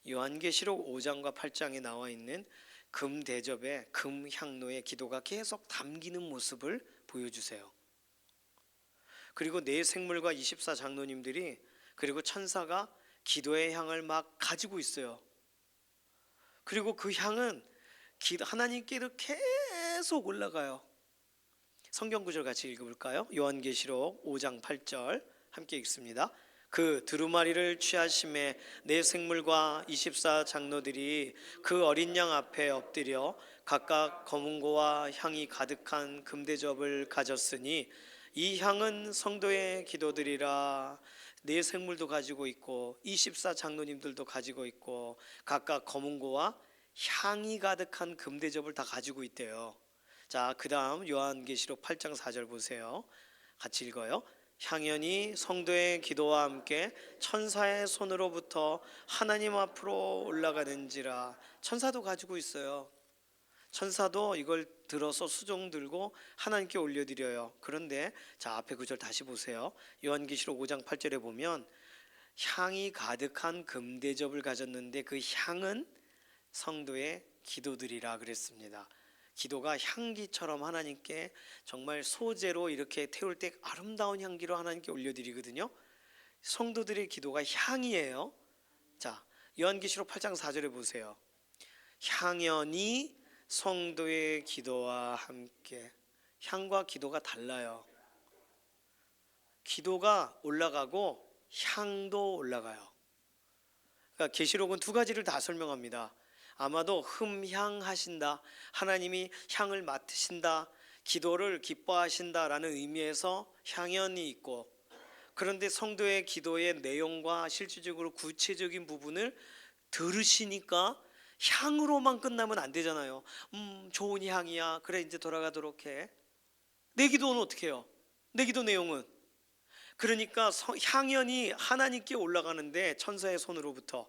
요한계시록 5장과 8장에 나와 있는 금대접의 금향로의 기도가 계속 담기는 모습을 보여주세요. 그리고 네 생물과 24장로님들이 그리고 천사가 기도의 향을 막 가지고 있어요. 그리고 그 향은 하나님께로 계속 올라가요. 성경 구절 같이 읽어볼까요? 요한계시록 5장 8절 함께 읽습니다. 그 두루마리를 취하심에 네 생물과 24장로들이 그 어린 양 앞에 엎드려 각각 검은고와 향이 가득한 금대접을 가졌으니 이 향은 성도의 기도들이라. 네 생물도 가지고 있고 24장로님들도 가지고 있고 각각 검은고와 향이 가득한 금대접을 다 가지고 있대요. 자, 그 다음 요한계시록 8장 4절 보세요. 같이 읽어요. 향연이 성도의 기도와 함께 천사의 손으로부터 하나님 앞으로 올라가는지라. 천사도 가지고 있어요. 천사도 이걸 들어서 수종 들고 하나님께 올려드려요. 그런데 자 앞에 구절 다시 보세요. 요한계시록 5장 8절에 보면 향이 가득한 금대접을 가졌는데 그 향은 성도의 기도들이라 그랬습니다. 기도가 향기처럼 하나님께 정말 소재로 이렇게 태울 때 아름다운 향기로 하나님께 올려드리거든요. 성도들의 기도가 향이에요. 자 요한계시록 8장 4절에 보세요. 향연이 성도의 기도와 함께. 향과 기도가 달라요. 기도가 올라가고 향도 올라가요. 그러니까 계시록은 두 가지를 다 설명합니다. 아마도 흠향하신다, 하나님이 향을 맡으신다, 기도를 기뻐하신다라는 의미에서 향연이 있고, 그런데 성도의 기도의 내용과 실질적으로 구체적인 부분을 들으시니까 향으로만 끝나면 안 되잖아요. 좋은 향이야. 그래 이제 돌아가도록 해. 내 기도는 어떻게 해요? 내 기도 내용은 그러니까 향연이 하나님께 올라가는데 천사의 손으로부터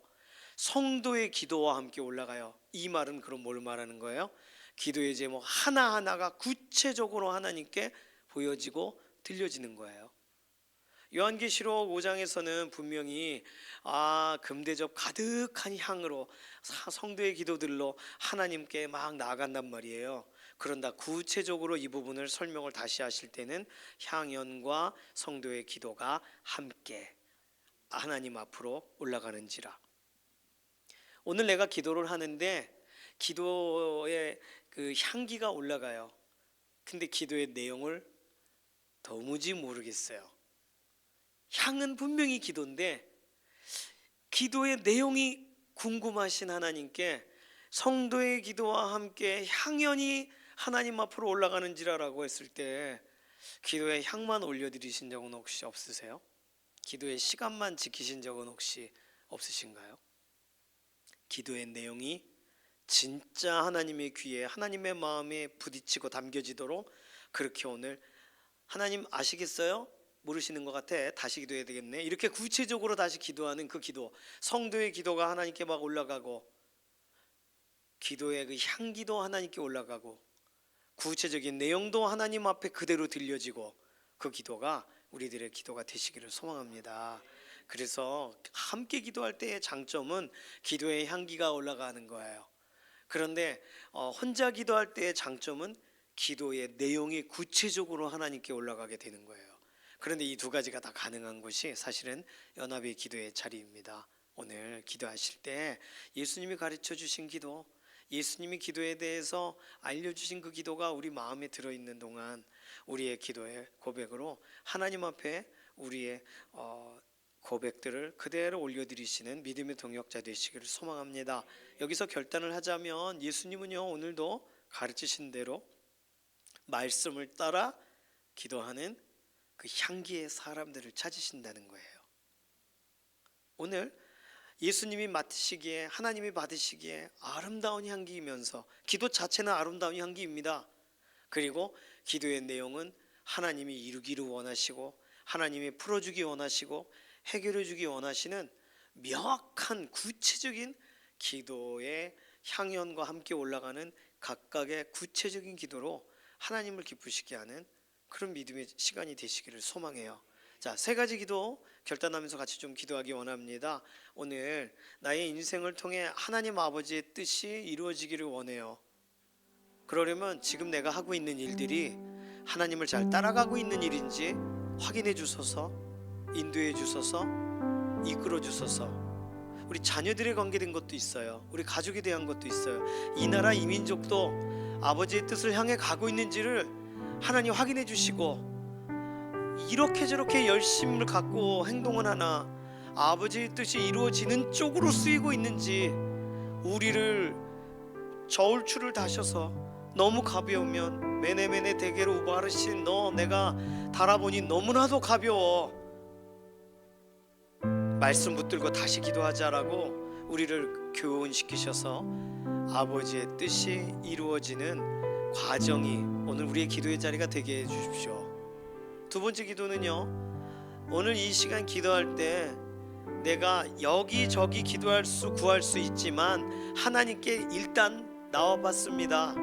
성도의 기도와 함께 올라가요. 이 말은 그럼 뭘 말하는 거예요? 기도의 제목 하나하나가 구체적으로 하나님께 보여지고 들려지는 거예요. 요한계시록 5장에서는 분명히 금대접 가득한 향으로 성도의 기도들로 하나님께 막 나아간단 말이에요. 그런다 구체적으로 이 부분을 설명을 다시 하실 때는 향연과 성도의 기도가 함께 하나님 앞으로 올라가는지라. 오늘 내가 기도를 하는데 기도의 그 향기가 올라가요. 근데 기도의 내용을 도무지 모르겠어요. 향은 분명히 기도인데 기도의 내용이 궁금하신 하나님께 성도의 기도와 함께 향연이 하나님 앞으로 올라가는지라라고 했을 때 기도의 향만 올려드리신 적은 혹시 없으세요? 기도의 시간만 지키신 적은 혹시 없으신가요? 기도의 내용이 진짜 하나님의 귀에 하나님의 마음에 부딪히고 담겨지도록 그렇게 오늘 하나님 아시겠어요? 모르시는 것 같아. 다시 기도해야 되겠네. 이렇게 구체적으로 다시 기도하는 그 기도, 성도의 기도가 하나님께 막 올라가고 기도의 그 향기도 하나님께 올라가고 구체적인 내용도 하나님 앞에 그대로 들려지고 그 기도가 우리들의 기도가 되시기를 소망합니다. 그래서 함께 기도할 때의 장점은 기도의 향기가 올라가는 거예요. 그런데 혼자 기도할 때의 장점은 기도의 내용이 구체적으로 하나님께 올라가게 되는 거예요. 그런데 이 두 가지가 다 가능한 것이 사실은 연합의 기도의 자리입니다. 오늘 기도하실 때 예수님이 가르쳐 주신 기도, 예수님이 기도에 대해서 알려주신 그 기도가 우리 마음에 들어있는 동안 우리의 기도의 고백으로 하나님 앞에 우리의 고백들을 그대로 올려드리시는 믿음의 동역자 되시기를 소망합니다. 여기서 결단을 하자면 예수님은요, 오늘도 가르치신 대로 말씀을 따라 기도하는 그 향기의 사람들을 찾으신다는 거예요. 오늘 예수님이 맡으시기에, 하나님이 받으시기에 아름다운 향기이면서, 기도 자체는 아름다운 향기입니다. 그리고 기도의 내용은 하나님이 이루기를 원하시고, 하나님이 풀어주기 원하시고, 해결해주기 원하시는 명확한 구체적인 기도의 향연과 함께 올라가는 각각의 구체적인 기도로 하나님을 기쁘시게 하는 그런 믿음의 시간이 되시기를 소망해요. 자, 세 가지 기도 결단하면서 같이 좀 기도하기 원합니다. 오늘 나의 인생을 통해 하나님 아버지의 뜻이 이루어지기를 원해요. 그러려면 지금 내가 하고 있는 일들이 하나님을 잘 따라가고 있는 일인지 확인해 주소서, 인도해 주소서, 이끌어 주소서. 우리 자녀들에 관계된 것도 있어요. 우리 가족에 대한 것도 있어요. 이 나라 이 민족도 아버지의 뜻을 향해 가고 있는지를 하나님 확인해 주시고, 이렇게 저렇게 열심을 갖고 행동을 하나 아버지의 뜻이 이루어지는 쪽으로 쓰이고 있는지, 우리를 저울추를 다셔서 너무 가벼우면 메네메네 대게로 우바르신 너 내가 달아보니 너무나도 가벼워, 말씀 붙들고 다시 기도하자라고 우리를 교훈시키셔서 아버지의 뜻이 이루어지는 과정이 오늘 우리의 기도의 자리가 되게 해 주십시오. 두 번째 기도는요, 오늘 이 시간 기도할 때 내가 여기저기 기도할 수 구할 수 있지만 하나님께 일단 나와봤습니다.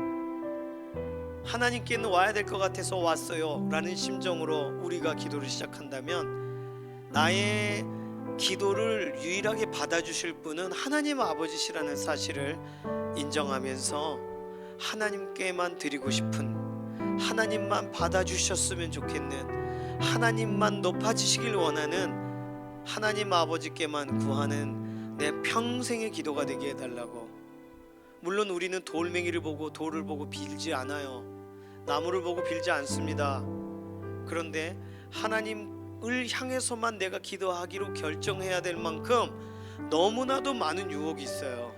하나님께는 와야 될 것 같아서 왔어요 라는 심정으로 우리가 기도를 시작한다면, 나의 기도를 유일하게 받아주실 분은 하나님 아버지시라는 사실을 인정하면서 하나님께만 드리고 싶은, 하나님만 받아주셨으면 좋겠는, 하나님만 높아지시길 원하는 하나님 아버지께만 구하는 내 평생의 기도가 되게 해달라고. 물론 우리는 돌멩이를 보고 돌을 보고 빌지 않아요. 나무를 보고 빌지 않습니다. 그런데 하나님을 향해서만 내가 기도하기로 결정해야 될 만큼 너무나도 많은 유혹이 있어요.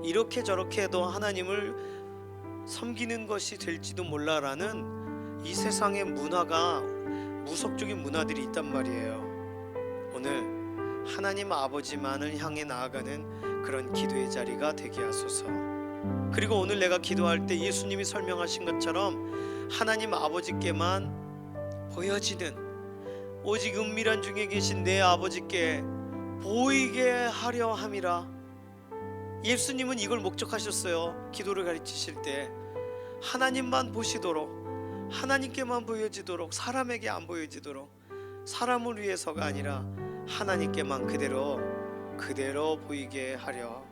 이렇게 저렇게 해도 하나님을 섬기는 것이 될지도 몰라라는 이 세상의 문화가, 무속적인 문화들이 있단 말이에요. 오늘 하나님 아버지만을 향해 나아가는 그런 기도의 자리가 되게 하소서. 그리고 오늘 내가 기도할 때 예수님이 설명하신 것처럼 하나님 아버지께만 보여지는, 오직 은밀한 중에 계신 내 아버지께 보이게 하려 함이라. 예수님은 이걸 목적하셨어요. 기도를 가르치실 때 하나님만 보시도록, 하나님께만 보여지도록, 사람에게 안 보여지도록, 사람을 위해서가 아니라 하나님께만 그대로 보이게 하려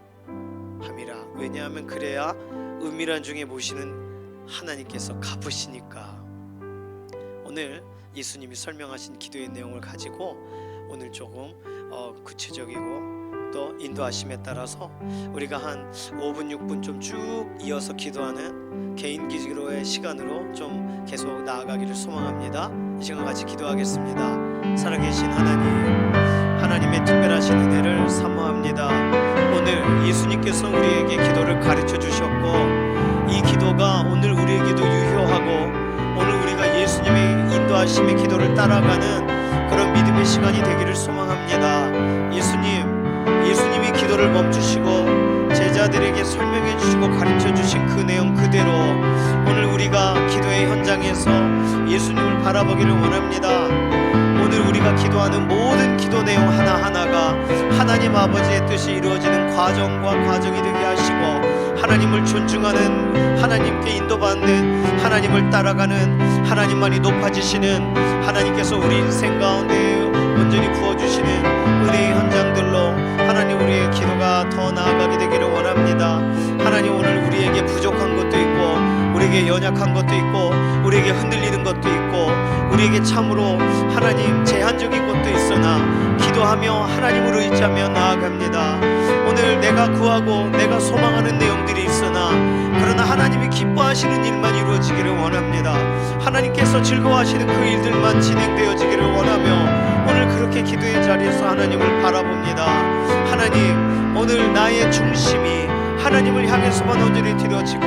함이라. 왜냐하면 그래야 은밀한 중에 보시는 하나님께서 갚으시니까. 오늘 예수님이 설명하신 기도의 내용을 가지고 오늘 조금 구체적이고 또 인도하심에 따라서 우리가 한 5분 6분 좀 쭉 이어서 기도하는 개인 기도의 시간으로 좀 계속 나아가기를 소망합니다. 이 시간 같이 기도하겠습니다. 살아계신 하나님, 하나님의 특별하신 은혜를 사모합니다. 오늘 예수님께서 우리에게 기도를 가르쳐 주셨고, 이 기도가 오늘 우리에게도 유효하고, 오늘 우리가 예수님의 인도하심의 기도를 따라가는 그런 믿음의 시간이 되기를 소망합니다. 예수님이 기도를 멈추시고 제자들에게 설명해 주시고 가르쳐 주신 그 내용 그대로 오늘 우리가 기도의 현장에서 예수님을 바라보기를 원합니다. 오늘 우리가 기도하는 모든 기도 내용 하나하나가 하나님 아버지의 뜻이 이루어지는 과정이 되게 하시고, 하나님을 존중하는, 하나님께 인도받는, 하나님을 따라가는, 하나님만이 높아지시는 하나님께서 우리 인생 가운데 온전히 부어주시는 은혜의 현장들로 하나님 우리의 기도가 더 나아가게 되기를 원합니다. 하나님, 오늘 우리에게 부족한 것도 있고, 우리에게 연약한 것도 있고, 우리에게 흔들리는 것도 있고, 우리에게 참으로 하나님 제한적인 것도 있으나 기도하며 하나님을 의지하며 나아갑니다. 오늘 내가 구하고 내가 소망하는 내용들이 있으나 그러나 하나님이 기뻐하시는 일만 이루어지기를 원합니다. 하나님께서 즐거워하시는 그 일들만 진행되어지기를 원하며 오늘 그렇게 기도의 자리에서 하나님을 바라봅니다. 하나님, 오늘 나의 중심이 하나님을 향해서만 온전히 드려지고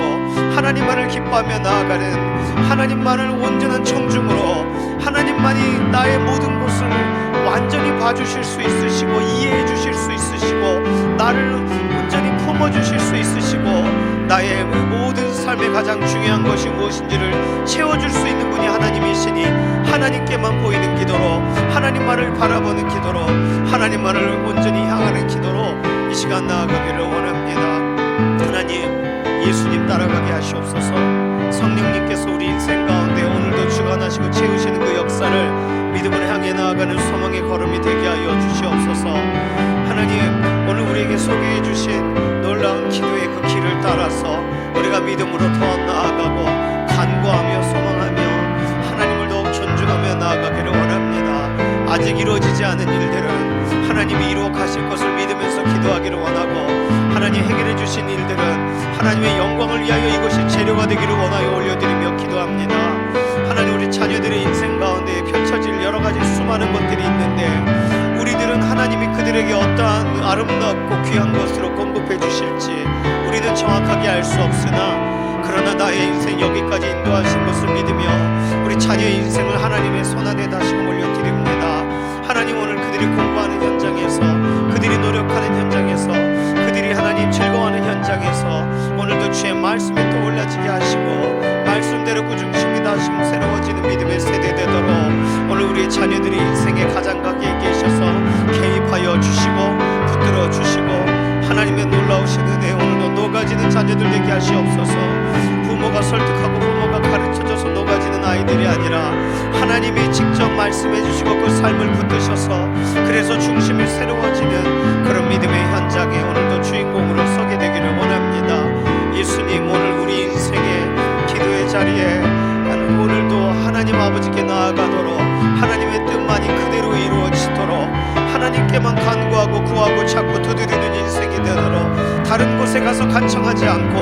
하나님만을 기뻐하며 나아가는, 하나님만을 온전한 청중으로 하나님만이 나의 모든 것을 완전히 봐주실 수 있으시고 이해해 주실 수 있으시고 나를 온전히 품어주실 수 있으시고 나의 모든 삶의 가장 중요한 것이 무엇인지를 채워줄 수 있는 분이 하나님이시니 하나님께만 보이는 기도로, 하나님만을 바라보는 기도로, 하나님만을 온전히 향하는 기도로 이 시간 나아가기를 원합니다. 하나님, 예수님 따라가게 하시옵소서. 성령님께서 우리 인생 가운데 오늘도 주관하시고 채우시는 그 역사를 믿음을 향해 나아가는 소망의 걸음이 되게 하여 주시옵소서. 하나님, 오늘 우리에게 소개해 주신 놀라운 기도의 그 길을 따라서 우리가 믿음으로 더 나아가고 간구하며 소망하며 하나님을 더욱 존중하며 나아가기를 원합니다. 아직 이루어지지 않은 일들은 하나님이 이루어 가실 것을 믿으면서 기도하기를 원하고, 하나님 해결해 주신 일들은 하나님의 영광을 위하여 이것이 재료가 되기를 원하여 올려드리며 기도합니다. 하나님, 우리 자녀들의 인생 가운데 펼쳐질 여러 가지 수많은 것들이 있는데 우리들은 하나님이 그들에게 어떠한 아름답고 귀한 것으로 공급해 주실지 우리는 정확하게 알 수 없으나, 그러나 나의 인생 여기까지 인도하신 것을 믿으며 우리 자녀의 인생을 하나님의 손안에 다시금 올려드립니다. 하나님, 오늘 그들이 공부하는 현장에서, 그들이 노력하는 현장에서, 그들이 하나님 즐거워하는 현장에서 오늘도 주의 말씀에 떠올라지게 하시고 말씀대로 그 중심이 다시금 새로워지는 믿음의 세대 되도록 오늘 우리의 자녀들이 인생의 가장가기에 계셔서 개입하여 주시고 붙들어 주시고 하나님의 놀라우신 은혜 오늘도 녹아지는 자녀들 되게 하시옵소서. 부모가 설득하고 부모가 가르쳐줘서 녹아지는 아이들이 아니라 하나님이 직접 말씀해 주시고 그 삶을 붙드셔서 그래서 중심이 새로워지는 그런 믿음의 현장에 오늘도 주인공으로 서게 되기를 원합니다. 예수님, 오늘 우리 인생의 기도의 자리에 오늘도 하나님 아버지께 나아가도록 하나님의 뜻만이 그대로 이루어지도록 하나님께만 간구하고 구하고 찾고 두드리는 인생이 되도록 다른 곳에 가서 간청하지 않고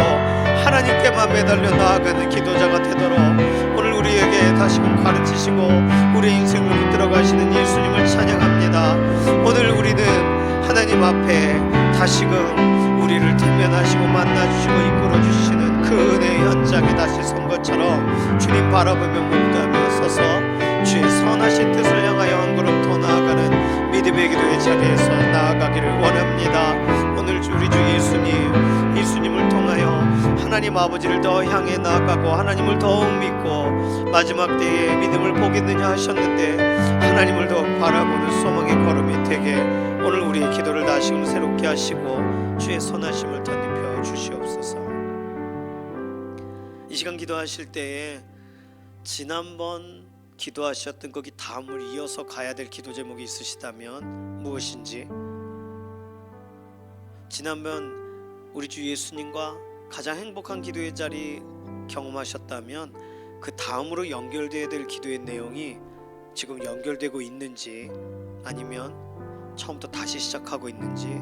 하나님께만 매달려 나아가는 기도자가 되도록 오늘 우리에게 다시금 가르치시고 우리 인생을 붙들어 가시는 예수님을 찬양합니다. 오늘 우리는 하나님 앞에 다시금 우리를 대면하시고 만나주시고 이끌어주시는 그 은혜의 현장에 다시 선 것처럼 주님 바라보며 묵다며 서서 주의 선하신 뜻을 향하여 한 걸음 더 나아가는 믿음의 기도의 자리에서 나아가기를 원합니다. 오늘 우리 주 예수님을 통하여 하나님 아버지를 더 향해 나아가고 하나님을 더욱 믿고 마지막 때에 믿음을 보겠느냐 하셨는데 하나님을 더욱 바라보는 소망의 걸음이 되게 오늘 우리의 기도를 다시금 새롭게 하시고 주의 선하심을 덧입혀 주시옵소서. 이 시간 기도하실 때에 지난번 기도하셨던 거기 다음을 이어서 가야 될 기도 제목이 있으시다면 무엇인지, 지난번 우리 주 예수님과 가장 행복한 기도의 자리 경험하셨다면 그 다음으로 연결되어야 될 기도의 내용이 지금 연결되고 있는지 아니면 처음부터 다시 시작하고 있는지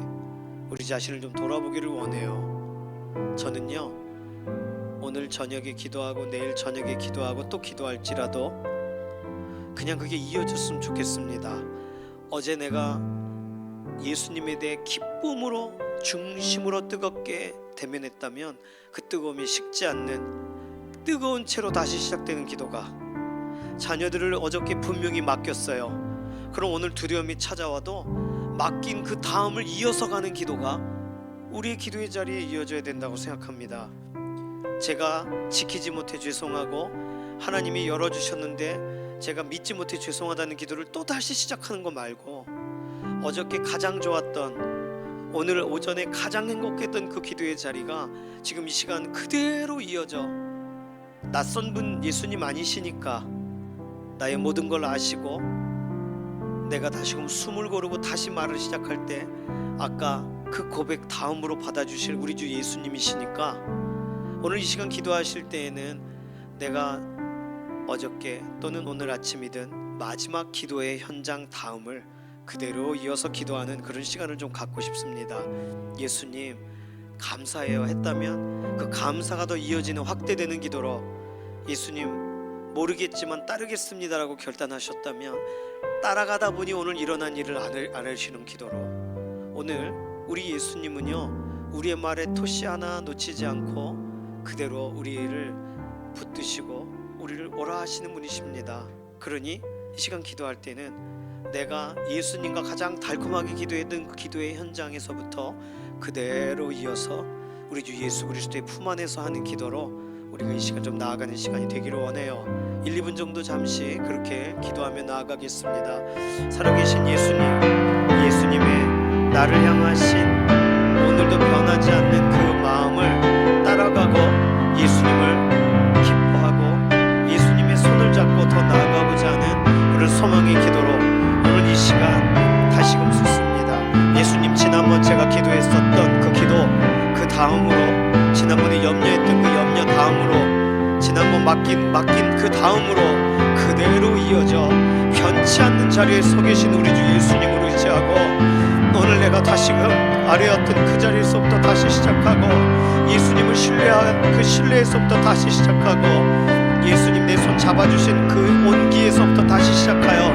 우리 자신을 좀 돌아보기를 원해요. 저는요, 오늘 저녁에 기도하고 내일 저녁에 기도하고 또 기도할지라도 그냥 그게 이어졌으면 좋겠습니다. 어제 내가 예수님에 대해 기쁨으로 중심으로 뜨겁게 대면했다면 그 뜨거움이 식지 않는 뜨거운 채로 다시 시작되는 기도가, 자녀들을 어저께 분명히 맡겼어요. 그럼 오늘 두려움이 찾아와도 맡긴 그 다음을 이어서 가는 기도가 우리의 기도의 자리에 이어져야 된다고 생각합니다. 제가 지키지 못해 죄송하고 하나님이 열어주셨는데 제가 믿지 못해 죄송하다는 기도를 또 다시 시작하는 거 말고 어저께 가장 좋았던, 오늘 오전에 가장 행복했던 그 기도의 자리가 지금 이 시간 그대로 이어져, 낯선 분 예수님 아니시니까 나의 모든 걸 아시고 내가 다시금 숨을 고르고 다시 말을 시작할 때 아까 그 고백 다음으로 받아주실 우리 주 예수님이시니까 오늘 이 시간 기도하실 때에는 내가 어저께 또는 오늘 아침이든 마지막 기도의 현장 다음을 그대로 이어서 기도하는 그런 시간을 좀 갖고 싶습니다. 예수님 감사해요 했다면 그 감사가 더 이어지는 확대되는 기도로 예수님 모르겠지만 따르겠습니다라고 결단하셨다면 따라가다 보니 오늘 일어난 일을 앓으시는 기도로, 오늘 우리 예수님은요 우리의 말에 토시 하나 놓치지 않고 그대로 우리를 붙드시고 우리를 오라 하시는 분이십니다. 그러니 이 시간 기도할 때는 내가 예수님과 가장 달콤하게 기도했던 그 기도의 현장에서부터 그대로 이어서 우리 주 예수 그리스도의 품 안에서 하는 기도로 우리가 이 시간 좀 나아가는 시간이 되기를 원해요. 1, 2분 정도 잠시 그렇게 기도하며 나아가겠습니다. 살아계신 예수님, 예수님의 나를 향하신 오늘도 변하지 않는 그 마음을 따라가고 예수님을 기뻐하고 예수님의 손을 잡고 더 나아가고자 하는 그런 소망의 기도로 오늘 이 시간 다시금 쏟습니다. 예수님, 지난번 제가 기도했었던 그 기도 그 다음으로, 지난번에 염려했던 그 염려 다음으로, 지난번 맡긴 그 다음으로 그대로 이어져 변치 않는 자리에 서 계신 우리 주 예수님을 의지하고 오늘 내가 다시금 아래였던 그 자리에서부터 다시 시작하고 예수님을 신뢰한 그 신뢰에서부터 다시 시작하고 예수님 내 손 잡아주신 그 온기에서부터 다시 시작하여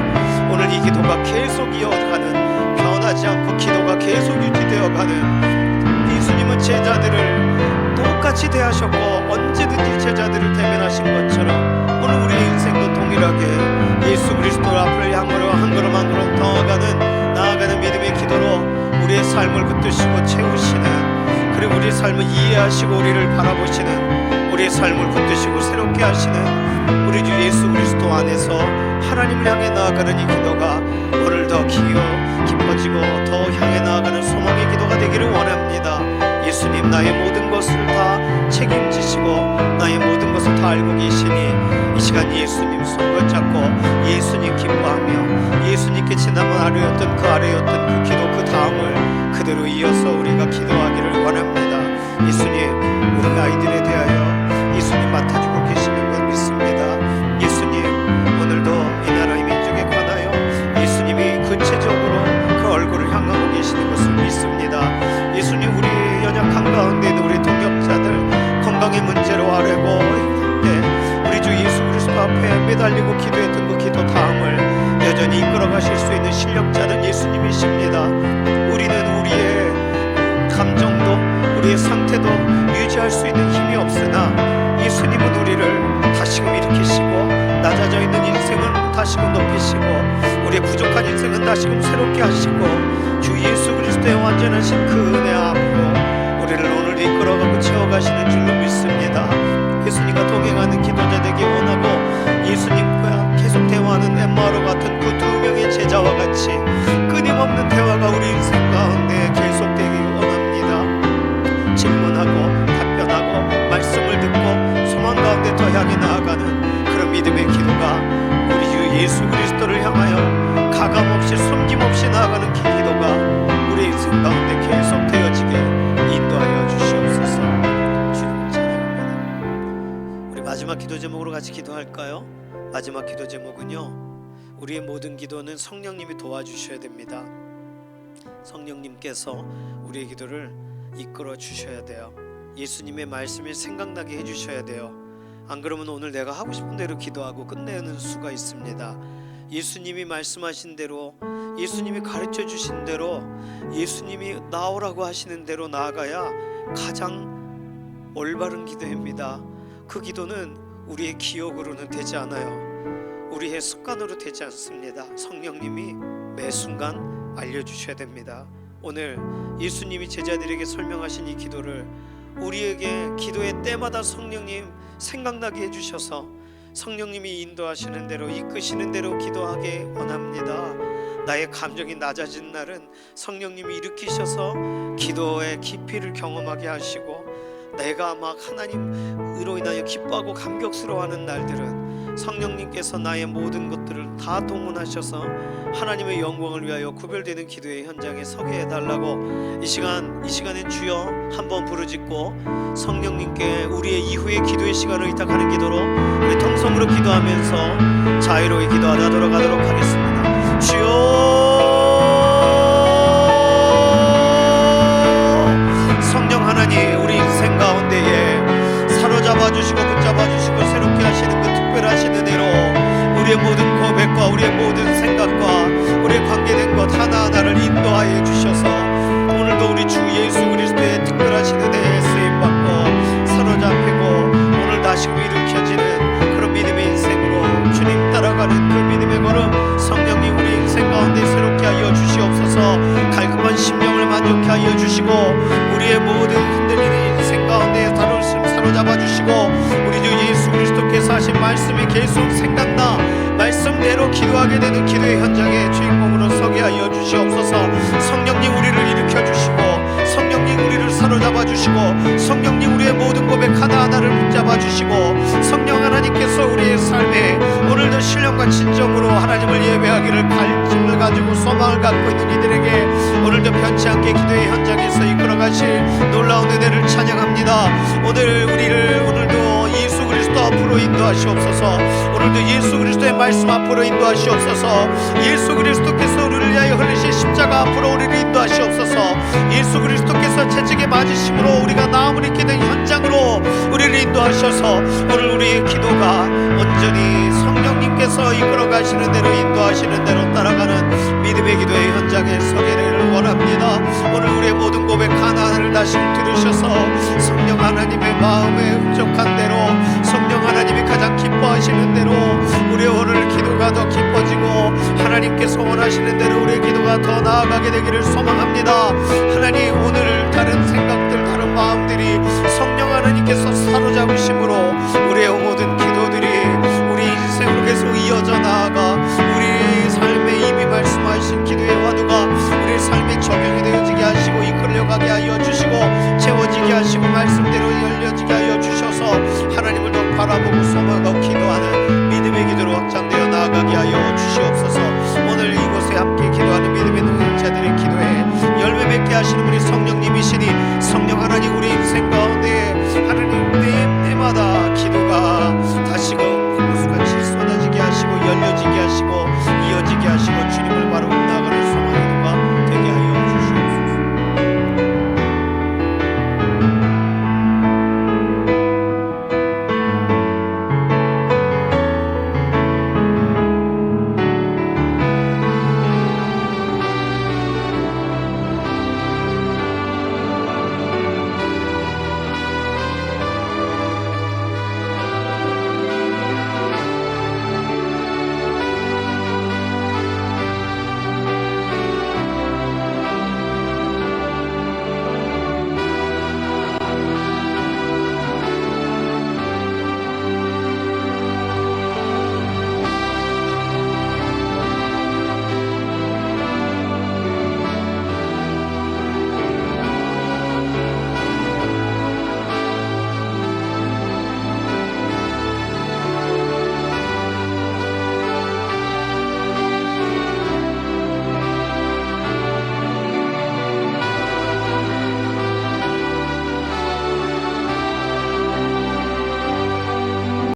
오늘 이 기도가 계속 이어가는, 변하지 않고 기도가 계속 유지되어가는, 예수님은 제자들을 똑같이 대하셨고 언제든지 제자들을 대면하신 것처럼 오늘 우리의 인생도 동일하게 예수 그리스도 앞을 향으로 한 걸음 한 걸음 더 나아가는 믿음의 기도로 우리의 삶을 붙드시고 채우시는, 그리고 우리의 삶을 이해하시고 우리를 바라보시는, 우리의 삶을 붙드시고 새롭게 하시는 우리 주 예수 그리스도 안에서 하나님을 향해 나아가는 이 기도가 오늘 더 깊어지고 더 향해 나아가는 소망의 기도가 되기를 원합니다. 예수님, 나의 모든 것을 다 책임지시고 나의 모든 것을 다 알고 계시니 이 시간 예수님 손 붙잡고 예수님 기뻐하며 예수님께 지난번 아래였던 그 기도 그 다음을 그대로 이어서 우리가 기도하기를 원합니다. 예수님, 우리 아이들에 대하여 예수님 맡아주고 계시는 걸 믿습니다. 예수님, 오늘도 이 나라의 민족에 관하여 예수님이 구체적으로 그 얼굴을 향하고 계시는 것을 믿습니다. 예수님, 우리 연약한 가운데도 우리 동역자들 건강의 문제로 아뢰고 때 우리 주 예수 그리스도 앞에 매달리고 기도했던 그 기도 다음을 여전히 이끌어 가실 수 있는 실력자는 예수님이십니다. 우리는 우리의 감정도 우리의 상태도 유지할 수 있는 힘이 없으나 예수님은 우리를 다시금 일으키시고 낮아져 있는 인생을 다시금 높이시고 우리의 부족한 인생은 다시금 새롭게 하시고 주 예수 그리스도의 완전하신 그 은혜 앞으로 우리를 오늘 이끌어가고 채워가시는 줄로 믿습니다. 예수님과 동행하는 기도자 되기 원하고 예수님과 계속 대화하는 엠마오와 같은 그 두 명의 제자와 같이 끊임없는 대화가 우리 인생 가운데 계속되기 원합니다. 질문하고 답변하고 말씀을 듣고 소망 가운데 더 향해 나아가는 그런 믿음의 기도가 우리 주 예수 그리스도를 향하여 가감없이 숨김없이 나아가는 그 기도가 우리 인생 가운데 계속 되어지게 인도하여 주시옵소서. 주님을 찬양합니다. 우리 마지막 기도 제목으로 같이 기도할까요? 마지막 기도 제목은요, 우리의 모든 기도는 성령님이 도와주셔야 됩니다. 성령님께서 우리의 기도를 이끌어 주셔야 돼요. 예수님의 말씀이 생각나게 해주셔야 돼요. 안 그러면 오늘 내가 하고 싶은 대로 기도하고 끝내는 수가 있습니다. 예수님이 말씀하신 대로, 예수님이 가르쳐 주신 대로, 예수님이 나오라고 하시는 대로 나아가야 가장 올바른 기도입니다. 그 기도는 우리의 기억으로는 되지 않아요. 우리의 습관으로 되지 않습니다. 성령님이 매 순간 알려주셔야 됩니다. 오늘 예수님이 제자들에게 설명하신 이 기도를 우리에게 기도의 때마다 성령님 생각나게 해주셔서 성령님이 인도하시는 대로 이끄시는 대로 기도하게 원합니다. 나의 감정이 낮아진 날은 성령님이 일으키셔서 기도의 깊이를 경험하게 하시고 내가 막 하나님으로 인하여 기뻐하고 감격스러워하는 날들은 성령님께서 나의 모든 것들을 다 동원하셔서 하나님의 영광을 위하여 구별되는 기도의 현장에 서게 해달라고 이 시간에 주여 한번 부르짖고 성령님께 우리의 이후의 기도의 시간을 의탁하는 기도로 우리 통성으로 기도하면서 자유로이 기도하다 돌아가도록 하겠습니다. 주여, 성령 하나님, 우리 인생 가운데에 사로잡아 주시고 붙잡아 주시고 새롭게 하시는 그 특별하신 은혜 하여 주셔서 오늘도 우리 주 예수 그리스도의 특별하신 은혜에 쓰임받고 사로잡히고 오늘 다시금 일으켜지는 그런 믿음의 인생으로 주님 따라가는 그 믿음의 걸음 성령님 우리 인생 가운데 새롭게 하여 주시옵소서. 갈급한 심령을 만족케 하여 주시고 우리의 모든 흔들리는 인생 가운데 사로잡아 주시고 우리 주 예수 그리스도께서 하신 말씀이 계속 생각나 말씀대로 기도하게 되는 기도의 현장에 주인공으로 서게 하여 주시옵소서. 성령님 우리를 일으켜 주시고 성령님 우리를 사로잡아 주시고 성령님 우리의 모든 고백 하나하나를 붙잡아 주시고 성령 하나님께서 우리의 삶에 오늘도 신령과 진정으로 하나님을 예배하기를 갈증을 가지고 소망을 갖고 있는 이들에게 오늘도 변치 않게 기도의 현장에서 이끌어 가실 놀라운 은혜를 찬양합니다. 오늘도 예수 그리스도 앞으로 인도하시옵소서. 오늘도 예수 그리스도의 말씀 앞으로 인도하시옵소서. 예수 그리스도께서 우리를 위하여 흘리신 십자가 앞으로 우리를 인도하시옵소서. 예수 그리스도께서 채찍에 맞으심으로 우리가 나음을 입게 된 현장으로 우리를 인도하셔서 오늘 우리의 기도가 온전히 성령님께서 이끌어 가시는 대로 인도하시는 대로 따라가는 믿음의 기도의 현장에 서게 되기를 원합니다. 오늘 우리의 모든 고백 하나하나를 다시 들으셔서 성령 하나님의 마음에 흡족한 대로 성령 하나님이 가장 기뻐하시는 대로 우리의 오늘 기도가 더 깊어지고 하나님께서 원하시는 대로 우리의 기도가 더 나아가게 되기를 소망합니다. 하나님 오늘 다른 생각들 다른 마음들이 성령 하나님께서 사로잡으심으로 우리의 모든 기도들이 우리 인생으로 계속 이어져 나아가